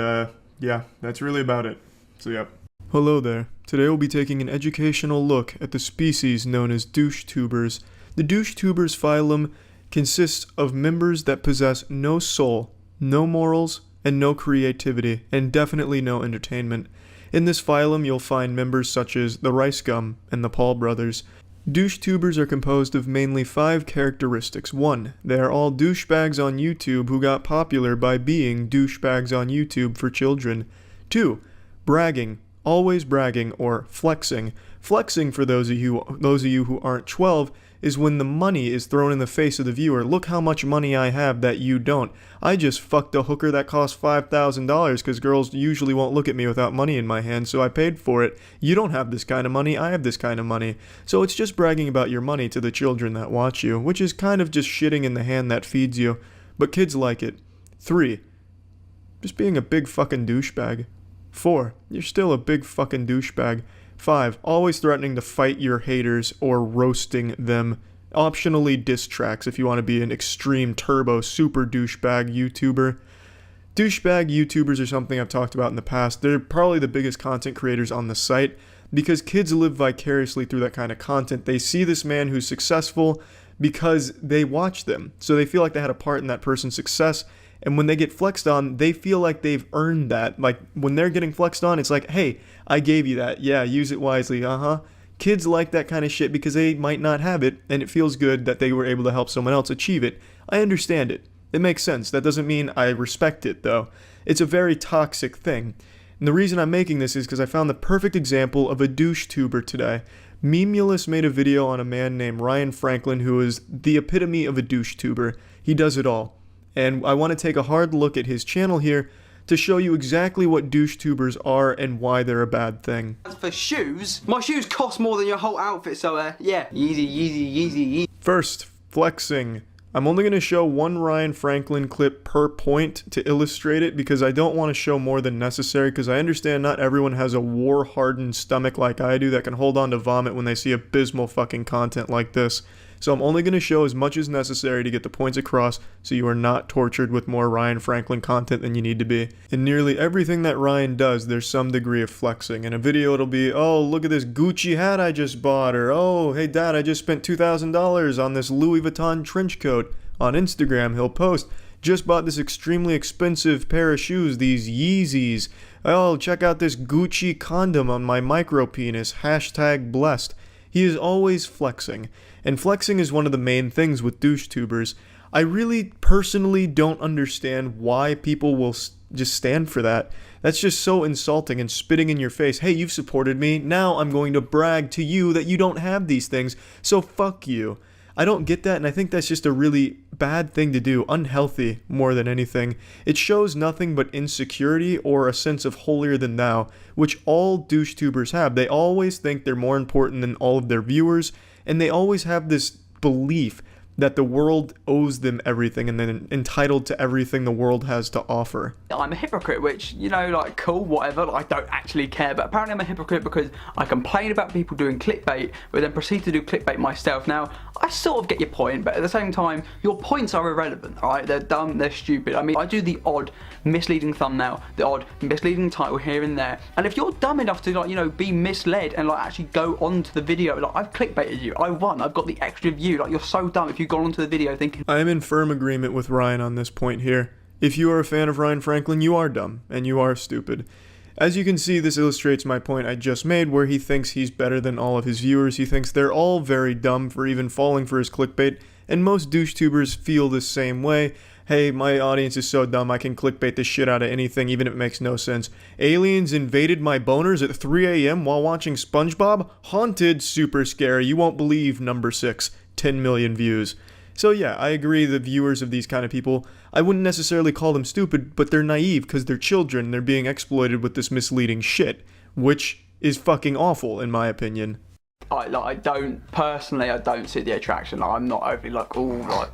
yeah, that's really about it. So yeah. Hello there. Today we'll be taking an educational look at the species known as DoucheTubers. The DoucheTubers phylum consists of members that possess no soul, no morals, and no creativity, and definitely no entertainment. In this phylum you'll find members such as the Rice Gum and the Paul brothers. DoucheTubers are composed of mainly 5 characteristics. 1. They are all douchebags on YouTube who got popular by being douchebags on YouTube for children. 2. Bragging. Always bragging, or flexing. Flexing, for those of you who aren't 12, is when the money is thrown in the face of the viewer. Look how much money I have that you don't. I just fucked a hooker that cost $5,000 because girls usually won't look at me without money in my hand, so I paid for it. You don't have this kind of money, I have this kind of money. So it's just bragging about your money to the children that watch you, which is kind of just shitting in the hand that feeds you. But kids like it. 3. Just being a big fucking douchebag. 4. You're still a big fucking douchebag. 5. Always threatening to fight your haters or roasting them. Optionally diss tracks if you want to be an extreme turbo super douchebag YouTuber. Douchebag YouTubers are something I've talked about in the past. They're probably the biggest content creators on the site because kids live vicariously through that kind of content. They see this man who's successful because they watch them. So they feel like they had a part in that person's success. And when they get flexed on, they feel like they've earned that. Like, when they're getting flexed on, it's like, hey, I gave you that. Yeah, use it wisely. Kids like that kind of shit because they might not have it, and it feels good that they were able to help someone else achieve it. I understand it. It makes sense. That doesn't mean I respect it, though. It's a very toxic thing. And the reason I'm making this is because I found the perfect example of a douche-tuber today. Memulus made a video on a man named Ryan Franklin who is the epitome of a douche-tuber. He does it all. And I want to take a hard look at his channel here to show you exactly what douche-tubers are and why they're a bad thing. For shoes, my shoes cost more than your whole outfit, so yeah, easy. First, flexing. I'm only going to show one Ryan Franklin clip per point to illustrate it because I don't want to show more than necessary, because I understand not everyone has a war-hardened stomach like I do that can hold on to vomit when they see abysmal fucking content like this. So I'm only going to show as much as necessary to get the points across so you are not tortured with more Ryan Franklin content than you need to be. In nearly everything that Ryan does, there's some degree of flexing. In a video it'll be, oh, look at this Gucci hat I just bought, or oh, hey dad, I just spent $2,000 on this Louis Vuitton trench coat. On Instagram he'll post, just bought this extremely expensive pair of shoes, these Yeezys. Oh, check out this Gucci condom on my micro penis, #blessed. He is always flexing, and flexing is one of the main things with DoucheTubers. I really personally don't understand why people will just stand for that. That's just so insulting and spitting in your face. Hey, you've supported me, now I'm going to brag to you that you don't have these things, so fuck you. I don't get that, and I think that's just a really bad thing to do, unhealthy more than anything. It shows nothing but insecurity or a sense of holier than thou, which all DoucheTubers have. They always think they're more important than all of their viewers, and they always have this belief that the world owes them everything and then entitled to everything the world has to offer. I'm a hypocrite, which, you know, like, cool, whatever, like, I don't actually care, but apparently I'm a hypocrite because I complain about people doing clickbait, but then proceed to do clickbait myself. Now, I sort of get your point, but at the same time, your points are irrelevant, alright? They're dumb, they're stupid. I mean, I do the odd misleading thumbnail, the odd misleading title here and there, and if you're dumb enough to, like, you know, be misled and, like, actually go on to the video, like, I've clickbaited you, I won, I've got the extra view, like, you're so dumb if you gone onto the video thinking. I am in firm agreement with Ryan on this point here. If you are a fan of Ryan Franklin, you are dumb, and you are stupid. As you can see, this illustrates my point I just made, where he thinks he's better than all of his viewers. He thinks they're all very dumb for even falling for his clickbait, and most DoucheTubers feel the same way. Hey, my audience is so dumb, I can clickbait the shit out of anything, even if it makes no sense. Aliens invaded my boners at 3 a.m. while watching SpongeBob? Haunted, super scary, you won't believe, number 6, 10 million views. So yeah, I agree, the viewers of these kind of people, I wouldn't necessarily call them stupid, but they're naive because they're children, they're being exploited with this misleading shit, which is fucking awful in my opinion. I don't see the attraction, like, I'm not overly like, oh, like...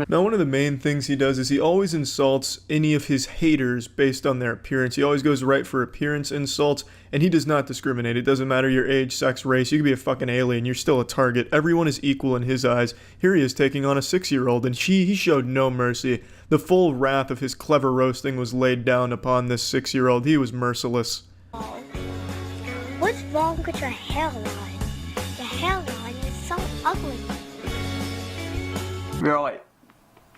Now, one of the main things he does is he always insults any of his haters based on their appearance. He always goes right for appearance insults, and he does not discriminate. It doesn't matter your age, sex, race. You could be a fucking alien. You're still a target. Everyone is equal in his eyes. Here he is taking on a 6-year-old, and he showed no mercy. The full wrath of his clever roasting was laid down upon this 6-year-old. He was merciless. What's wrong with your hairline? Your hairline is so ugly. Right.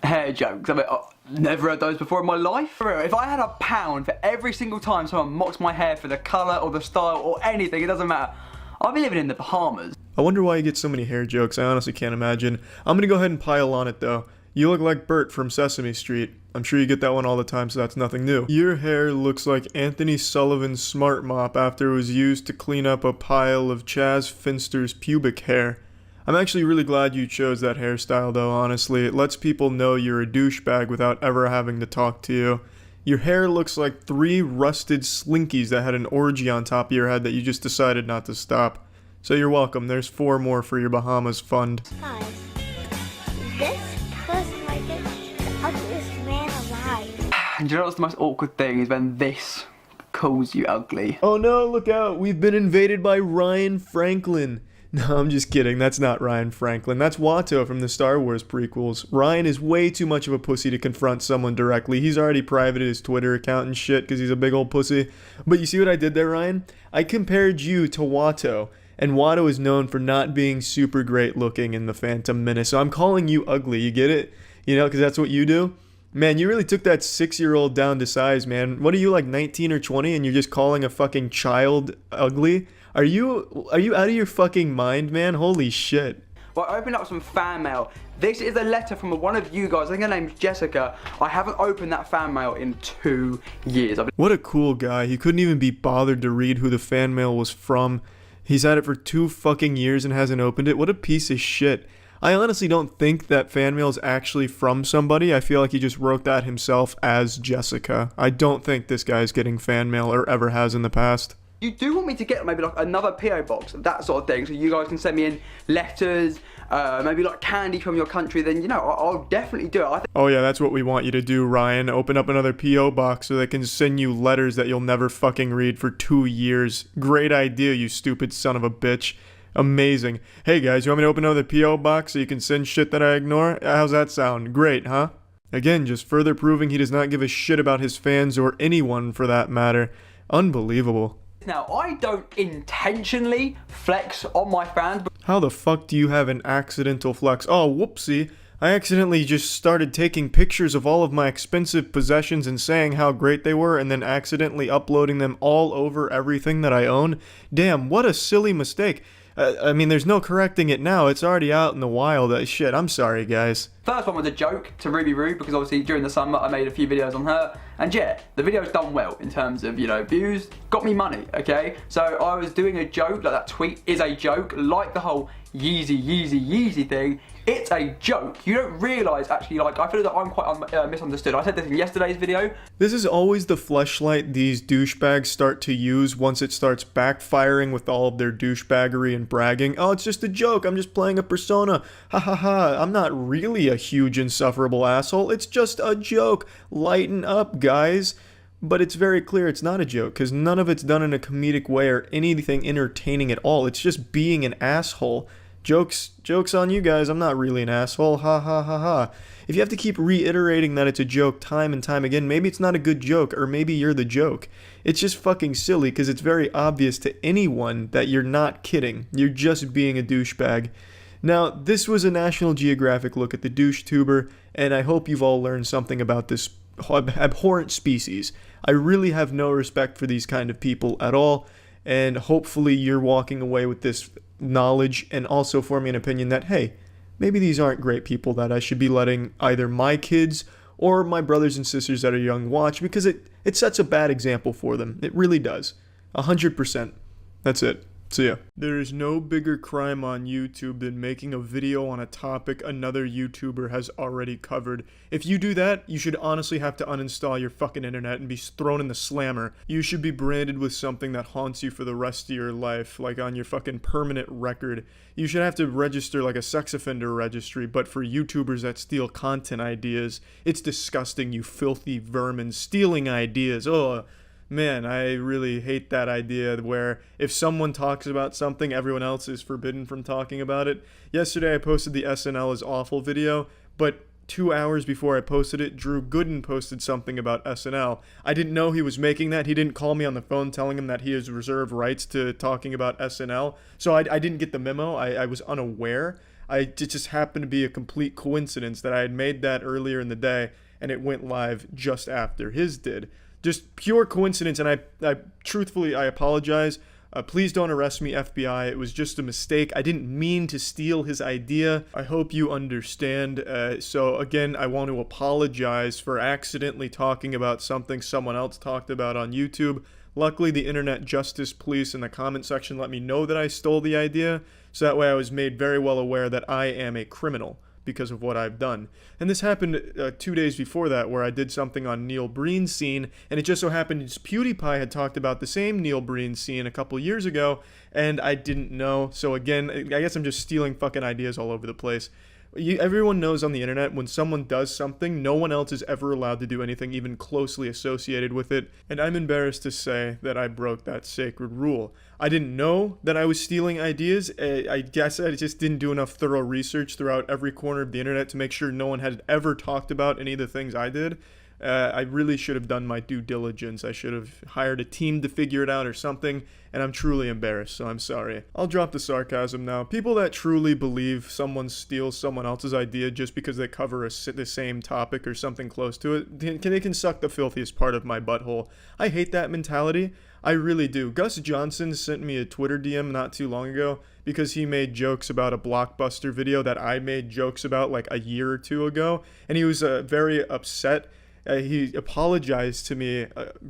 Hair jokes. I mean, I've never heard those before in my life. For real, if I had £1 for every single time someone mocks my hair for the colour or the style or anything, it doesn't matter, I'll be living in the Bahamas. I wonder why you get so many hair jokes. I honestly can't imagine. I'm gonna go ahead and pile on it though. You look like Bert from Sesame Street. I'm sure you get that one all the time, so that's nothing new. Your hair looks like Anthony Sullivan's Smart Mop after it was used to clean up a pile of Chaz Finster's pubic hair. I'm actually really glad you chose that hairstyle though, honestly. It lets people know you're a douchebag without ever having to talk to you. Your hair looks like 3 rusted slinkies that had an orgy on top of your head that you just decided not to stop. So you're welcome, there's 4 more for your Bahamas fund. Guys, this person right there is the ugliest man alive. And do you know what's the most awkward thing is when this calls you ugly. Oh no, look out, we've been invaded by Ryan Franklin. No, I'm just kidding. That's not Ryan Franklin. That's Watto from the Star Wars prequels. Ryan is way too much of a pussy to confront someone directly. He's already privated his Twitter account and shit because he's a big old pussy. But you see what I did there, Ryan? I compared you to Watto, and Watto is known for not being super great looking in The Phantom Menace. So I'm calling you ugly. You get it? You know, because that's what you do. Man, you really took that 6-year-old down to size, man. What are you, like 19 or 20, and you're just calling a fucking child ugly? Are you out of your fucking mind, man? Holy shit. Well, I opened up some fan mail. This is a letter from one of you guys. I think her name's Jessica. I haven't opened that fan mail in 2 years. What a cool guy. He couldn't even be bothered to read who the fan mail was from. He's had it for 2 fucking years and hasn't opened it. What a piece of shit. I honestly don't think that fan mail is actually from somebody. I feel like he just wrote that himself as Jessica. I don't think this guy's getting fan mail or ever has in the past. You do want me to get maybe like another PO box, that sort of thing, so you guys can send me in letters, maybe like candy from your country, then, you know, I'll definitely do it. Oh yeah, that's what we want you to do, Ryan. Open up another P.O. box so they can send you letters that you'll never fucking read for 2 years. Great idea, you stupid son of a bitch. Amazing. Hey guys, you want me to open another P.O. box so you can send shit that I ignore? How's that sound? Great, huh? Again, just further proving he does not give a shit about his fans or anyone for that matter. Unbelievable. Now, I don't intentionally flex on my fans. How the fuck do you have an accidental flex? Oh, whoopsie. I accidentally just started taking pictures of all of my expensive possessions and saying how great they were and then accidentally uploading them all over everything that I own. Damn, what a silly mistake. I mean, there's no correcting it now. It's already out in the wild. Shit, I'm sorry, guys. First one was a joke to Ruby Roo, because obviously during the summer I made a few videos on her, and yeah, the video's done well in terms of, you know, views, got me money, okay? So I was doing a joke, like that tweet is a joke, like the whole Yeezy thing. It's a joke. You don't realise, actually, like, I feel that I'm quite misunderstood. I said this in yesterday's video. This is always the fleshlight these douchebags start to use once it starts backfiring with all of their douchebaggery and bragging. Oh, it's just a joke. I'm just playing a persona. Ha ha ha. I'm not really a huge insufferable asshole. It's just a joke. Lighten up, guys. But it's very clear it's not a joke, because none of it's done in a comedic way or anything entertaining at all. It's just being an asshole. Jokes on you guys, I'm not really an asshole, ha ha ha ha. If you have to keep reiterating that it's a joke time and time again, maybe it's not a good joke, or maybe you're the joke. It's just fucking silly, because it's very obvious to anyone that you're not kidding. You're just being a douchebag. Now, this was a National Geographic look at the DoucheTuber, and I hope you've all learned something about this abhorrent species. I really have no respect for these kind of people at all, and hopefully you're walking away with this knowledge and also forming an opinion that, hey, maybe these aren't great people that I should be letting either my kids or my brothers and sisters that are young watch, because it sets a bad example for them. It really does. 100%. That's it. See ya. There is no bigger crime on YouTube than making a video on a topic another YouTuber has already covered. If you do that, you should honestly have to uninstall your fucking internet and be thrown in the slammer. You should be branded with something that haunts you for the rest of your life, like on your fucking permanent record. You should have to register like a sex offender registry, but for YouTubers that steal content ideas. It's disgusting, you filthy vermin. Stealing ideas, oh. Man, I really hate that idea where if someone talks about something, everyone else is forbidden from talking about it. Yesterday I posted the SNL is awful video, but 2 hours before I posted it, Drew Gooden posted something about SNL. I didn't know he was making that. He didn't call me on the phone telling him that he has reserved rights to talking about SNL. So I didn't get the memo. I was unaware. It just happened to be a complete coincidence that I had made that earlier in the day, and it went live just after his did. Just pure coincidence, and I truthfully, I apologize. Please don't arrest me, FBI. It was just a mistake. I didn't mean to steal his idea. I hope you understand. So again, I want to apologize for accidentally talking about something someone else talked about on YouTube. Luckily, the Internet Justice Police in the comment section let me know that I stole the idea, so that way I was made very well aware that I am a criminal because of what I've done. And this happened 2 days before that, where I did something on Neil Breen's scene, and it just so happened PewDiePie had talked about the same Neil Breen scene a couple years ago, and I didn't know. So again, I guess I'm just stealing fucking ideas all over the place. Everyone knows on the internet, when someone does something, no one else is ever allowed to do anything even closely associated with it, and I'm embarrassed to say that I broke that sacred rule. I didn't know that I was stealing ideas. I guess I just didn't do enough thorough research throughout every corner of the internet to make sure no one had ever talked about any of the things I did. I really should have done my due diligence. I should have hired a team to figure it out or something, and I'm truly embarrassed, so I'm sorry. I'll drop the sarcasm now. People that truly believe someone steals someone else's idea just because they cover the same topic or something close to it, they can suck the filthiest part of my butthole. I hate that mentality. I really do. Gus Johnson sent me a Twitter DM not too long ago because he made jokes about a Blockbuster video that I made jokes about like a year or two ago, and he was very upset. He apologized to me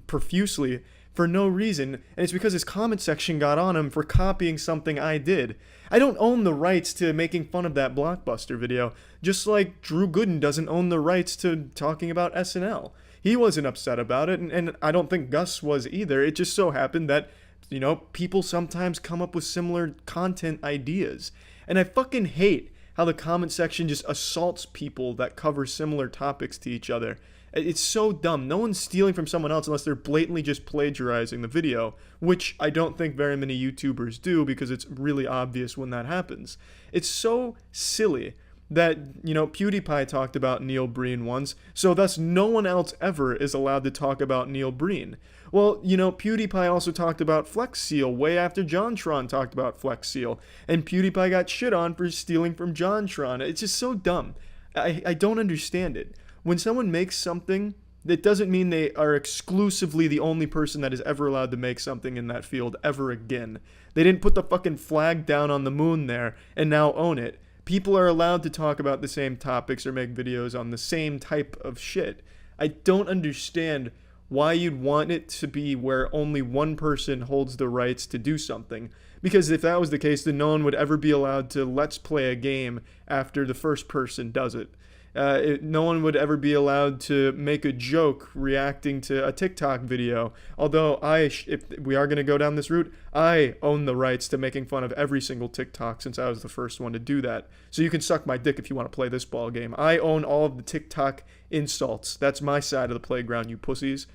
profusely for no reason, and it's because his comment section got on him for copying something I did. I don't own the rights to making fun of that Blockbuster video, just like Drew Gooden doesn't own the rights to talking about SNL. He wasn't upset about it, and I don't think Gus was either. It just so happened that you know, people sometimes come up with similar content ideas. And I fucking hate how the comment section just assaults people that cover similar topics to each other. It's so dumb. No one's stealing from someone else unless they're blatantly just plagiarizing the video, which I don't think very many YouTubers do because it's really obvious when that happens. It's so silly that, you know, PewDiePie talked about Neil Breen once, so thus no one else ever is allowed to talk about Neil Breen. Well, you know, PewDiePie also talked about Flex Seal way after JonTron talked about Flex Seal, and PewDiePie got shit on for stealing from JonTron. It's just so dumb. I don't understand it. When someone makes something, that doesn't mean they are exclusively the only person that is ever allowed to make something in that field ever again. They didn't put the fucking flag down on the moon there and now own it. People are allowed to talk about the same topics or make videos on the same type of shit. I don't understand why you'd want it to be where only one person holds the rights to do something. Because if that was the case, then no one would ever be allowed to let's play a game after the first person does it. No one would ever be allowed to make a joke reacting to a TikTok video. Although if we are going to go down this route, I own the rights to making fun of every single TikTok since I was the first one to do that. So you can suck my dick if you want to play this ball game. I own all of the TikTok insults. That's my side of the playground, you pussies.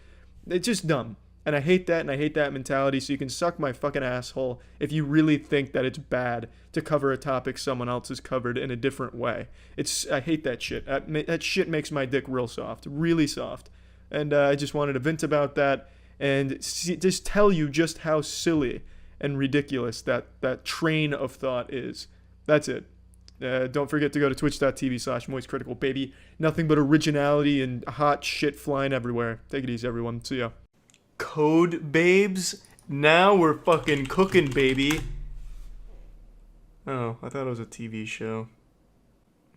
It's just dumb. And I hate that, and I hate that mentality, so you can suck my fucking asshole if you really think that it's bad to cover a topic someone else has covered in a different way. I hate that shit. That shit makes my dick real soft, really soft. And I just wanted to vent about that and just tell you just how silly and ridiculous that train of thought is. That's it. Don't forget to go to twitch.tv/moistcritical, baby. Nothing but originality and hot shit flying everywhere. Take it easy, everyone. See ya. Code babes, now we're fucking cooking, baby. Oh, I thought it was a TV show.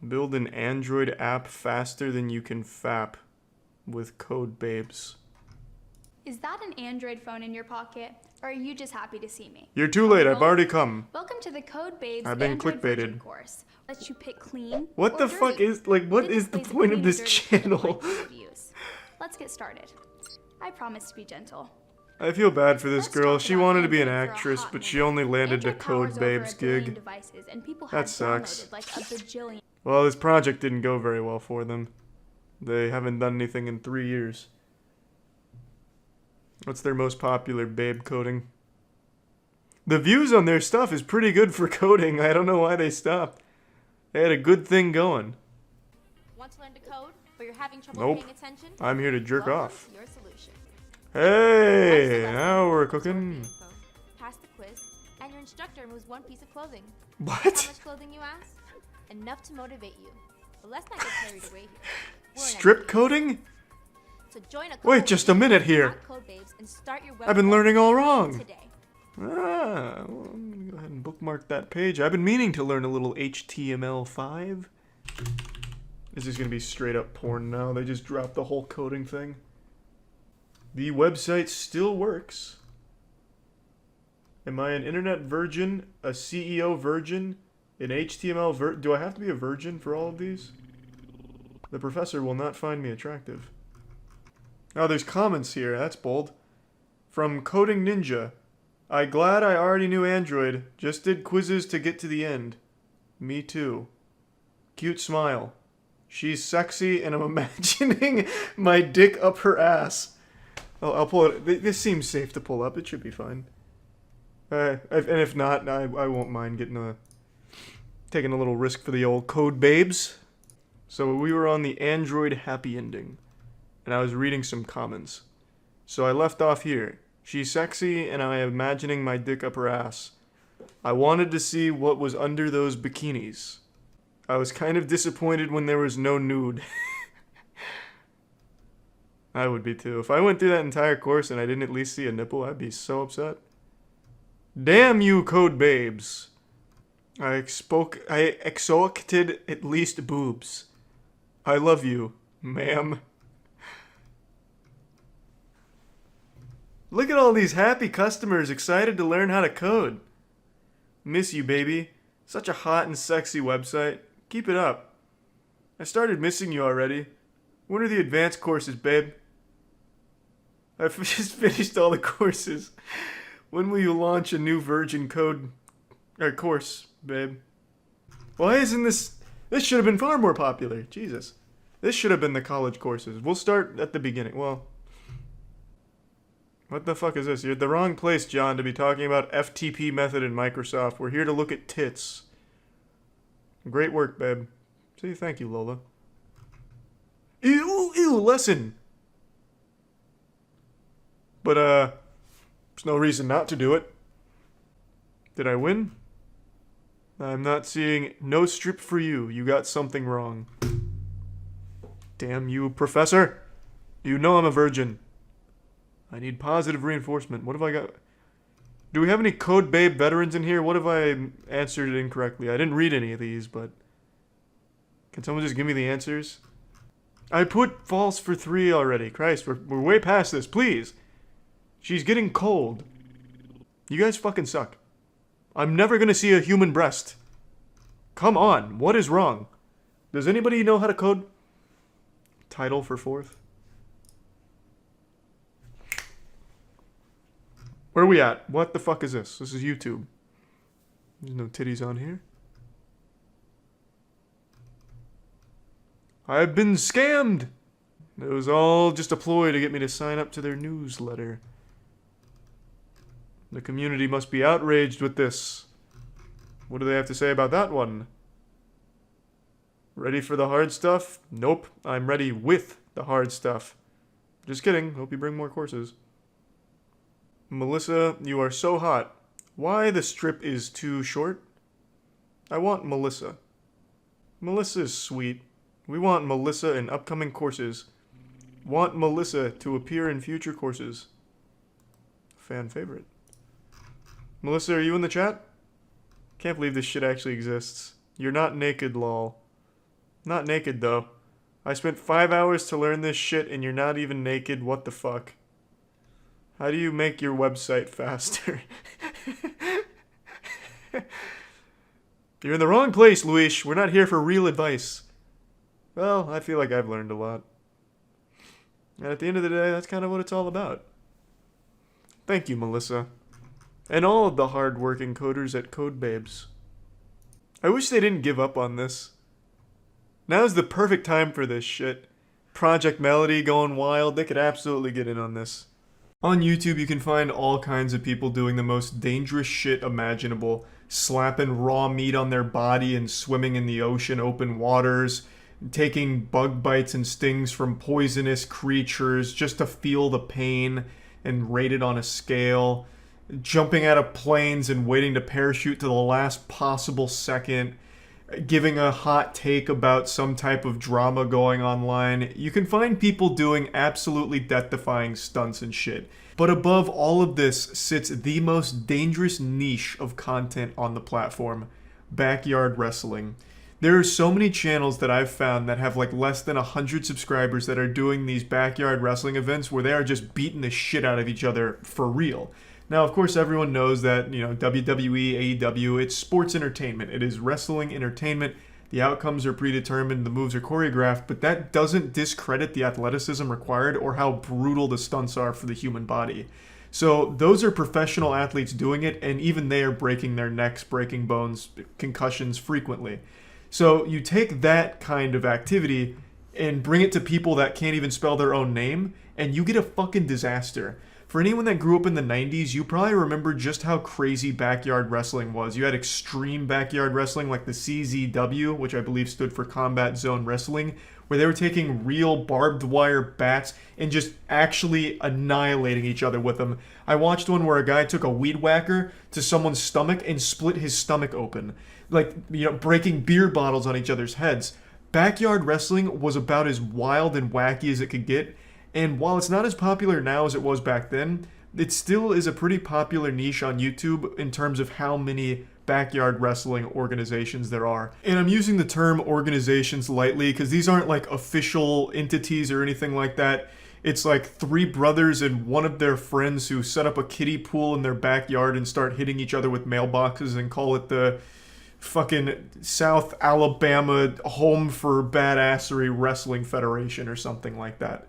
Build an Android app faster than you can fap with Code Babes. Is that an Android phone in your pocket, or are you just happy to see me? You're too late, I've already come. Welcome to the Code Babes I've been Android clickbaited. version course. Let you pick clean. What or the dirty. fuck is, like, what is the Displays a point of clean or this dirty for the channel? point of use. Let's get started. I promise to be gentle. I feel bad for this Let's girl. talk She about wanted to be an Android for a actress, hot but she minute. only landed a Android Code powers Babes over 1 billion gig. devices, and people That have sucks. downloaded like a bajillion. Well, this project didn't go very well for them. They haven't done anything in 3 years. What's their most popular babe coding? The views on their stuff is pretty good for coding. I don't know why they stopped. They had a good thing going. Want to learn to code, but you're having trouble Nope. paying attention? I'm here to jerk Welcome off. to your solution. Hey, Once the now lesson, we're absorb the cooking. info, pass the quiz, and your instructor removes one piece of clothing. How What? much clothing, you ask? Enough to motivate you. But let's not get carried away here. We're in Strip a- coding? So join a Wait just a minute here. Code Babes and start your I've been learning all wrong. today. Ah, well, I'm gonna go ahead and bookmark that page. I've been meaning to learn a little HTML5. This is gonna be straight up porn now. They just dropped the whole coding thing. The website still works. Am I an internet virgin? A CEO virgin? An HTML virgin? Do I have to be a virgin for all of these? The professor will not find me attractive. Oh, there's comments here. That's bold. From Coding Ninja. Glad I already knew Android. Just did quizzes to get to the end. Me too. Cute smile. She's sexy and I'm imagining my dick up her ass. I'll pull it. This seems safe to pull up. It should be fine. And if not, I won't mind taking a little risk for the old Code Babes. So we were on the Android happy ending. And I was reading some comments. So I left off here. She's sexy and I'm imagining my dick up her ass. I wanted to see what was under those bikinis. I was kind of disappointed when there was no nude. I would be too. If I went through that entire course and I didn't at least see a nipple, I'd be so upset. Damn you, Code Babes. I expected at least boobs. I love you, ma'am. Look at all these happy customers excited to learn how to code. Miss you, baby. Such a hot and sexy website. Keep it up. I started missing you already. When are the advanced courses, babe? I've just finished all the courses. When will you launch a new Virgin code course, babe? Why isn't this... This should have been far more popular. Jesus. This should have been the college courses. We'll start at the beginning. Well... What the fuck is this? You're at the wrong place, John, to be talking about FTP method in Microsoft. We're here to look at tits. Great work, babe. See, thank you, Lola. Ew, lesson! But, there's no reason not to do it. Did I win? I'm not seeing no strip for you. You got something wrong. Damn you, Professor. You know I'm a virgin. I need positive reinforcement. What have I got? Do we have any Code Babe veterans in here? What if I answered it incorrectly? I didn't read any of these, but... Can someone just give me the answers? I put false for 3 already. Christ, we're way past this. Please. She's getting cold. You guys fucking suck. I'm never gonna see a human breast. Come on. What is wrong? Does anybody know how to code? Title for 4th. Where are we at? What the fuck is this? This is YouTube. There's no titties on here. I've been scammed! It was all just a ploy to get me to sign up to their newsletter. The community must be outraged with this. What do they have to say about that one? Ready for the hard stuff? Nope, I'm ready with the hard stuff. Just kidding, hope you bring more courses. Melissa, you are so hot. Why the strip is too short? I want Melissa. Melissa is sweet. We want Melissa in upcoming courses. Want Melissa to appear in future courses. Fan favorite. Melissa, are you in the chat? Can't believe this shit actually exists. You're not naked, lol. Not naked, though. I spent 5 hours to learn this shit and you're not even naked. What the fuck? How do you make your website faster? You're in the wrong place, Luis. We're not here for real advice. Well, I feel like I've learned a lot. And at the end of the day, that's kind of what it's all about. Thank you, Melissa. And all of the hard-working coders at CodeBabes. I wish they didn't give up on this. Now's the perfect time for this shit. Project Melody going wild, they could absolutely get in on this. On YouTube, you can find all kinds of people doing the most dangerous shit imaginable. Slapping raw meat on their body and swimming in the ocean open waters. Taking bug bites and stings from poisonous creatures just to feel the pain and rate it on a scale. Jumping out of planes and waiting to parachute to the last possible second. Giving a hot take about some type of drama going online. You can find people doing absolutely death-defying stunts and shit. But above all of this sits the most dangerous niche of content on the platform. Backyard wrestling. There are so many channels that I've found that have like less than 100 subscribers that are doing these backyard wrestling events where they are just beating the shit out of each other for real. Now, of course, everyone knows that, you know, WWE, AEW, it's sports entertainment. It is wrestling entertainment. The outcomes are predetermined, the moves are choreographed, but that doesn't discredit the athleticism required or how brutal the stunts are for the human body. So those are professional athletes doing it, and even they are breaking their necks, breaking bones, concussions frequently. So you take that kind of activity and bring it to people that can't even spell their own name, and you get a fucking disaster. For anyone that grew up in the 90s, you probably remember just how crazy backyard wrestling was. You had extreme backyard wrestling like the CZW, which I believe stood for Combat Zone Wrestling, where they were taking real barbed wire bats and just actually annihilating each other with them. I watched one where a guy took a weed whacker to someone's stomach and split his stomach open. Like, you know, breaking beer bottles on each other's heads. Backyard wrestling was about as wild and wacky as it could get. And while it's not as popular now as it was back then, it still is a pretty popular niche on YouTube in terms of how many backyard wrestling organizations there are. And I'm using the term organizations lightly because these aren't like official entities or anything like that. It's like 3 brothers and one of their friends who set up a kiddie pool in their backyard and start hitting each other with mailboxes and call it the fucking South Alabama Home for Badassery Wrestling Federation or something like that.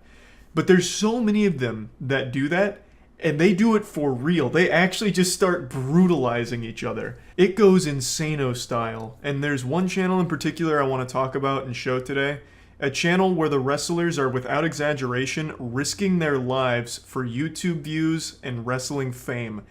But there's so many of them that do that, And they do it for real. They actually just start brutalizing each other. It goes insano style. And there's one channel in particular I want to talk about and show today. A channel where the wrestlers are, without exaggeration, risking their lives for YouTube views and wrestling fame.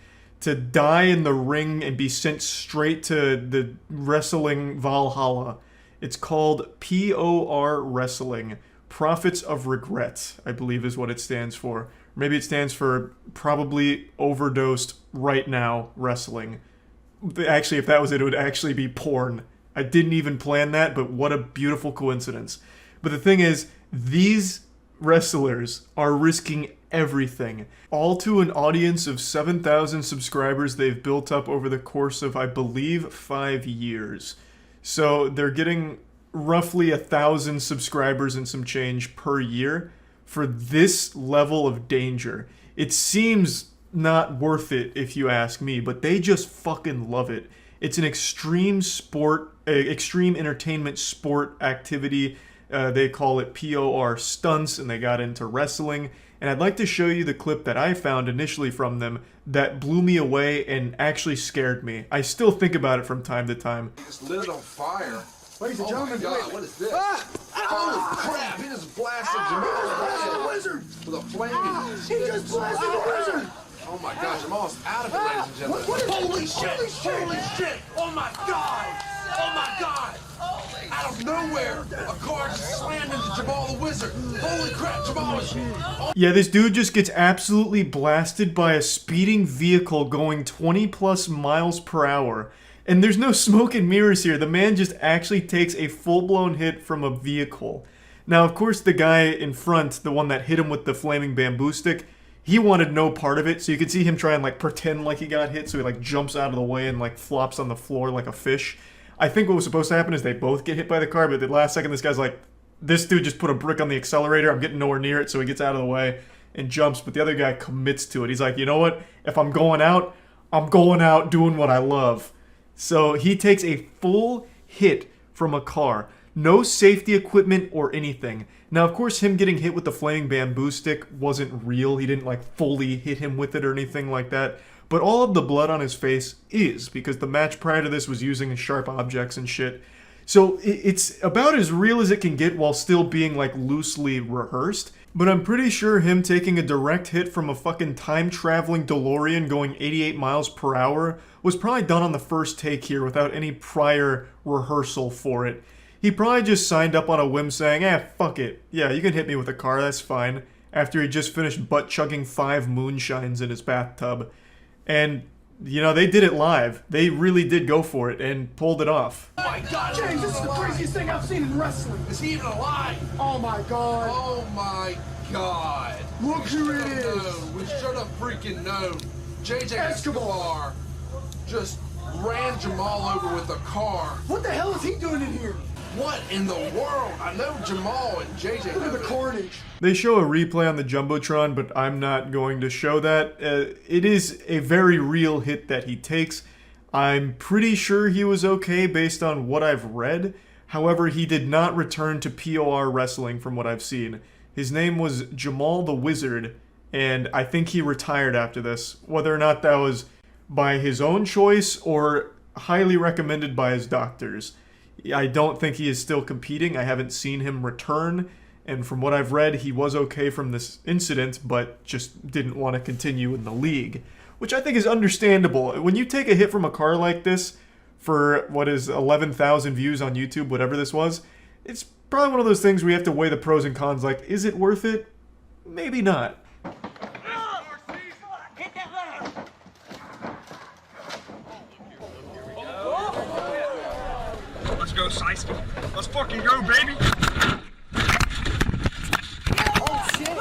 To die in the ring and be sent straight to the wrestling Valhalla. It's called POR Wrestling. Profits of Regret, I believe is what it stands for. Maybe it stands for probably overdosed right now wrestling. Actually, if that was it, it would actually be porn. I didn't even plan that, but what a beautiful coincidence. But the thing is, these wrestlers are risking everything. All to an audience of 7,000 subscribers they've built up over the course of, I believe, 5 years. So they're getting roughly 1,000 subscribers and some change per year for this level of danger. It seems not worth it if you ask me, but they just fucking love it. It's an extreme sport, extreme entertainment sport activity. They call it POR Stunts, and they got into wrestling. And I'd like to show you the clip that I found initially from them that blew me away and actually scared me. I still think about it from time to time. He just lit it on fire. Ladies and gentlemen, Oh my God, what is this? Holy crap, he just blasted Jamal the Wizard with a flaming... he just blasted the wizard! Oh my gosh, Jamal's out of it, ladies and gentlemen. Holy shit! Holy shit! Oh my God! Oh my God! Out of nowhere, a car just slammed into Jamal the Wizard. Holy crap, Jamal is... Yeah, this dude just gets absolutely blasted by a speeding vehicle going 20 plus miles per hour. And there's no smoke and mirrors here. The man just actually takes a full-blown hit from a vehicle. Now, of course, the guy in front, the one that hit him with the flaming bamboo stick, he wanted no part of it. So you could see him try and like pretend like he got hit. So he like jumps out of the way and like flops on the floor like a fish. I think what was supposed to happen is they both get hit by the car, but at the last second, this guy's like, this dude just put a brick on the accelerator. I'm getting nowhere near it. So he gets out of the way and jumps. But the other guy commits to it. He's like, you know what? If I'm going out doing what I love. So he takes a full hit from a car. No safety equipment or anything. Now, of course, him getting hit with the flaming bamboo stick wasn't real. He didn't, like, fully hit him with it or anything like that. But all of the blood on his face is, because the match prior to this was using sharp objects and shit. So it's about as real as it can get while still being, like, loosely rehearsed. But I'm pretty sure him taking a direct hit from a fucking time-traveling DeLorean going 88 miles per hour was probably done on the first take here without any prior rehearsal for it. He probably just signed up on a whim saying, fuck it. Yeah, you can hit me with a car, that's fine. After he just finished butt-chugging 5 moonshines in his bathtub. And, you know, they did it live. They really did go for it and pulled it off. Oh my God, James, this is the craziest thing I've seen in wrestling. is he even alive? Oh my God. Oh my God. Look who it is. We should have freaking known. JJ Escobar just ran Jamal over with a car. What the hell is he doing in here? What in the world? I know Jamal and JJ. Look at the carnage. They show a replay on the Jumbotron, but I'm not going to show that. It is a very real hit that he takes. I'm pretty sure he was okay based on what I've read. However, he did not return to POR wrestling from what I've seen. His name was Jamal the Wizard, and I think he retired after this. Whether or not that was by his own choice or highly recommended by his doctors. I don't think he is still competing. I haven't seen him return. And from what I've read, he was okay from this incident, but just didn't want to continue in the league. Which I think is understandable. When you take a hit from a car like this for, 11,000 views on YouTube, whatever this was, it's probably one of those things where you have to weigh the pros and cons, like, is it worth it? Maybe not. Let's go, Sisky. Let's fucking go, baby. Oh shit.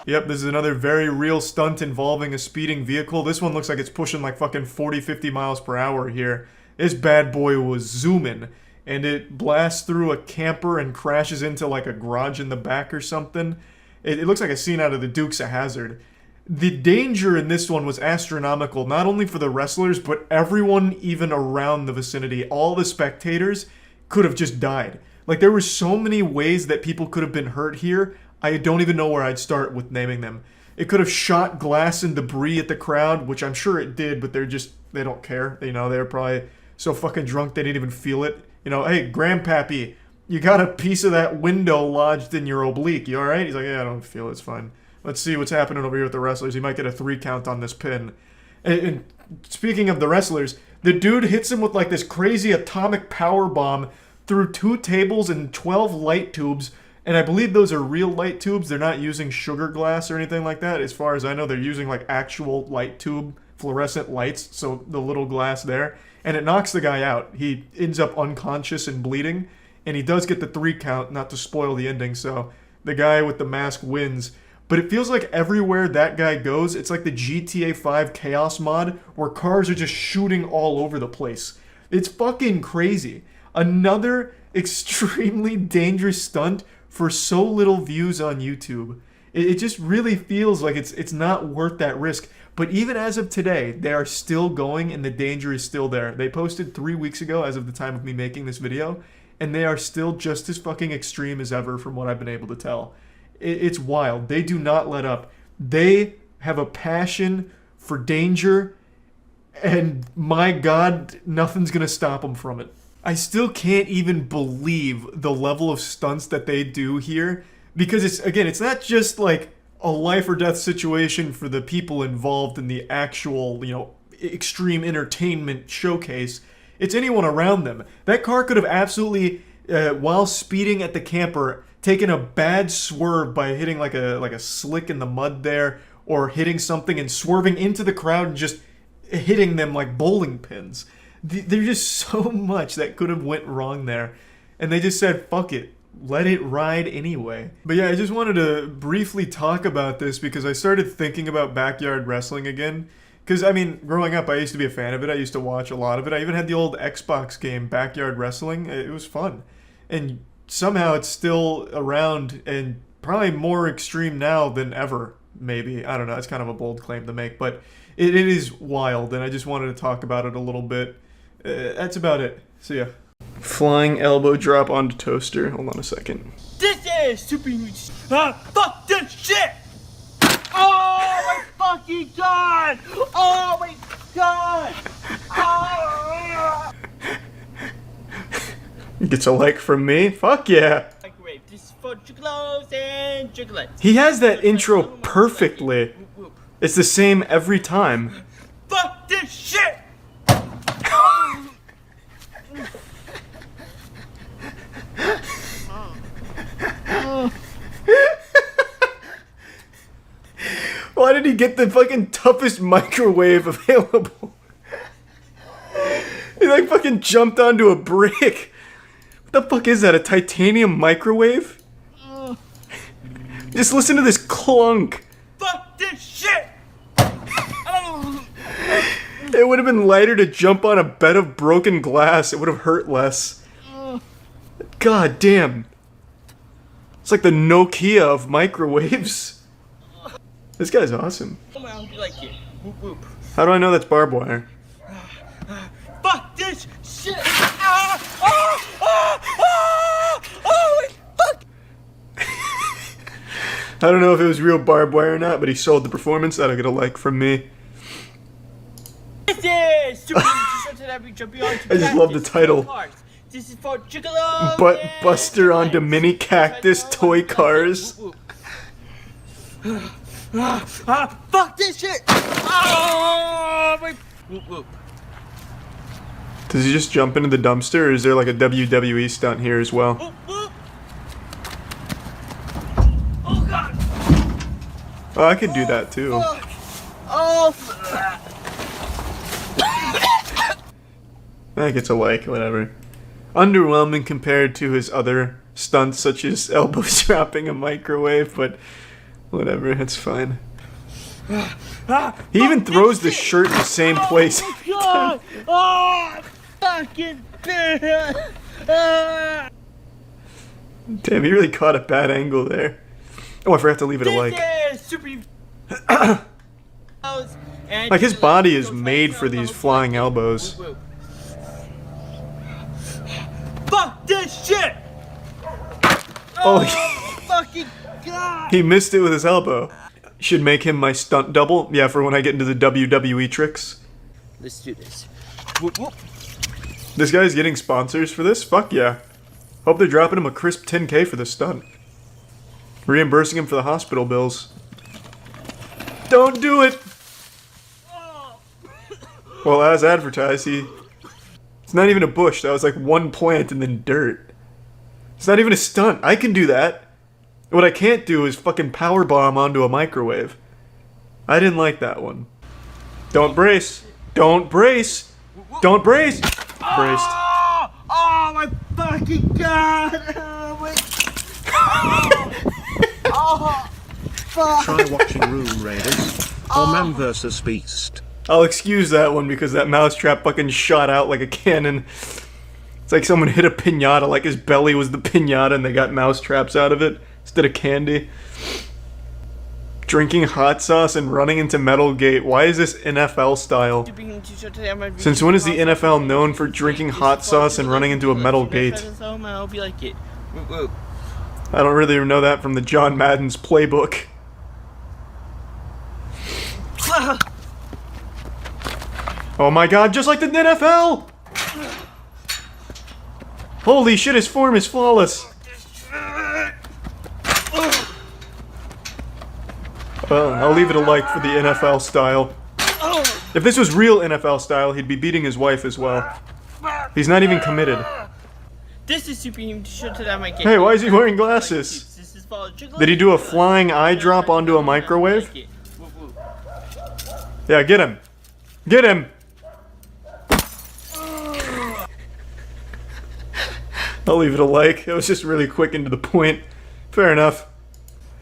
Yep, this is another very real stunt involving a speeding vehicle. This one looks like it's pushing like fucking 40, 50 miles per hour here. This bad boy was zooming, and it blasts through a camper and crashes into like a garage in the back or something. It looks like a scene out of the Dukes of Hazzard. the danger in this one was astronomical, not only for the wrestlers, but everyone even around the vicinity. All the spectators could have just died. Like, there were so many ways that people could have been hurt here, I don't even know where I'd start with naming them. It could have shot glass and debris at the crowd, which I'm sure it did, but they don't care. You know, they're probably so fucking drunk they didn't even feel it. You know, hey, Grandpappy, you got a piece of that window lodged in your oblique. You alright? He's like, yeah, I don't feel it. It's fine. Let's see what's happening over here with the wrestlers. He might get a 3 count on this pin. And speaking of the wrestlers, the dude hits him with like this crazy atomic power bomb through 2 tables and 12 light tubes. And I believe those are real light tubes. They're not using sugar glass or anything like that. As far as I know, they're using like actual light tube fluorescent lights. So the little glass there. And it knocks the guy out. He ends up unconscious and bleeding. And he does get the 3 count, not to spoil the ending. So the guy with the mask wins. But it feels like everywhere that guy goes, it's like the GTA 5 Chaos mod where cars are just shooting all over the place. It's fucking crazy. Another extremely dangerous stunt for so little views on YouTube. It just really feels like it's not worth that risk. But even as of today, they are still going and the danger is still there. They posted 3 weeks ago as of the time of me making this video, and they are still just as fucking extreme as ever from what I've been able to tell. It's wild. They do not let up. They have a passion for danger, and my God, nothing's gonna stop them from it. I still can't even believe the level of stunts that they do here, because it's not just like a life or death situation for the people involved in the actual, you know, extreme entertainment showcase. It's anyone around them. That car could have absolutely, while speeding at the camper, taken a bad swerve by hitting like a slick in the mud there, or hitting something and swerving into the crowd and just hitting them like bowling pins. There's just so much that could have went wrong there, and they just said, fuck it, let it ride anyway. But yeah, I just wanted to briefly talk about this because I started thinking about backyard wrestling again. Because, I mean, growing up, I used to be a fan of it. I used to watch a lot of it. I even had the old Xbox game, Backyard Wrestling. It was fun. And somehow it's still around and probably more extreme now than ever, maybe. I don't know. It's kind of a bold claim to make. But it is wild, and I just wanted to talk about it a little bit. That's about it. See ya. Flying elbow drop onto toaster. Hold on a second. This is super. Fuck this shit! Oh my fucking god! Oh my god! Oh. Gets a like from me? Fuck yeah! Microwave. This is for chocolates and chocolate. He has that intro perfectly. It's the same every time. Fuck this shit! Why did he get the fucking toughest microwave available? He like fucking jumped onto a brick. What the fuck is that, a titanium microwave? Just listen to this clunk. Fuck this shit! It would have been lighter to jump on a bed of broken glass. It would have hurt less. God damn. It's like the Nokia of microwaves. This guy's awesome. Oh my, you like it. Whoop whoop. How do I know that's barbed wire? Fuck this shit! Oh, fuck! I don't know if it was real barbed wire or not, but he sold the performance. That'll get a like from me. This is super. I just love the title. This is for chocolate. Butt Buster onto mini cactus toy cars. Fuck this shit! Oh, my. Whoop whoop. Does he just jump into the dumpster, or is there like a WWE stunt here as well? Whoop, whoop. Oh god! Oh, I could do that too. Oh! That gets a like, whatever. Underwhelming compared to his other stunts, such as elbow dropping a microwave, but whatever, it's fine. He even throws the shirt in the same place. Oh my god! Oh, fucking bitch! Damn, he really caught a bad angle there. Oh, I forgot to leave it a like. Super. And Like, his you body go is try made to for throw these a flying fucking- elbows. Woo, woo. Fuck this shit! Oh, Fucking god! he missed it with his elbow. Should make him my stunt double. Yeah, for when I get into the WWE tricks. Let's do this. Whoop, whoop. This guy's getting sponsors for this? Fuck yeah. Hope they're dropping him a crisp 10K for this stunt. Reimbursing him for the hospital bills. Don't do it! Well, as advertised, it's not even a bush. That was like one plant and then dirt. It's not even a stunt. I can do that. What I can't do is fucking powerbomb onto a microwave. I didn't like that one. Don't brace. Don't brace. Don't brace. Braced. Oh my fucking god! Oh my... oh, fuck. Try watching Room Raiders or Man vs. Beast. I'll excuse that one because that mousetrap fucking shot out like a cannon. It's like someone hit a piñata, like his belly was the piñata and they got mousetraps out of it instead of candy. Drinking hot sauce and running into metal gate. Why is this NFL style? Since when is the NFL known for drinking hot sauce and running into a metal gate? I hope you like it. Whoop, whoop. I don't really know that from the John Madden's playbook. Oh my god, just like the NFL! Holy shit, his form is flawless. Well, I'll leave it a like for the NFL style. If this was real NFL style, he'd be beating his wife as well. He's not even committed. This is superhuman shit that I might get. Hey, why is he wearing glasses? Did he do a flying eye drop onto a microwave? Yeah, get him. Get him! I'll leave it a like. It was just really quick and to the point. Fair enough.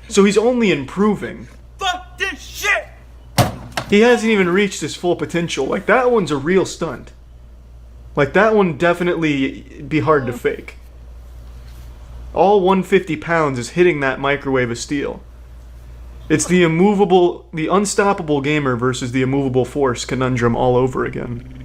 So he's only improving. Fuck this shit! He hasn't even reached his full potential. Like, that one's a real stunt. Like, that one definitely be hard to fake. All 150 pounds is hitting that microwave of steel. It's the unstoppable gamer versus the immovable force conundrum all over again.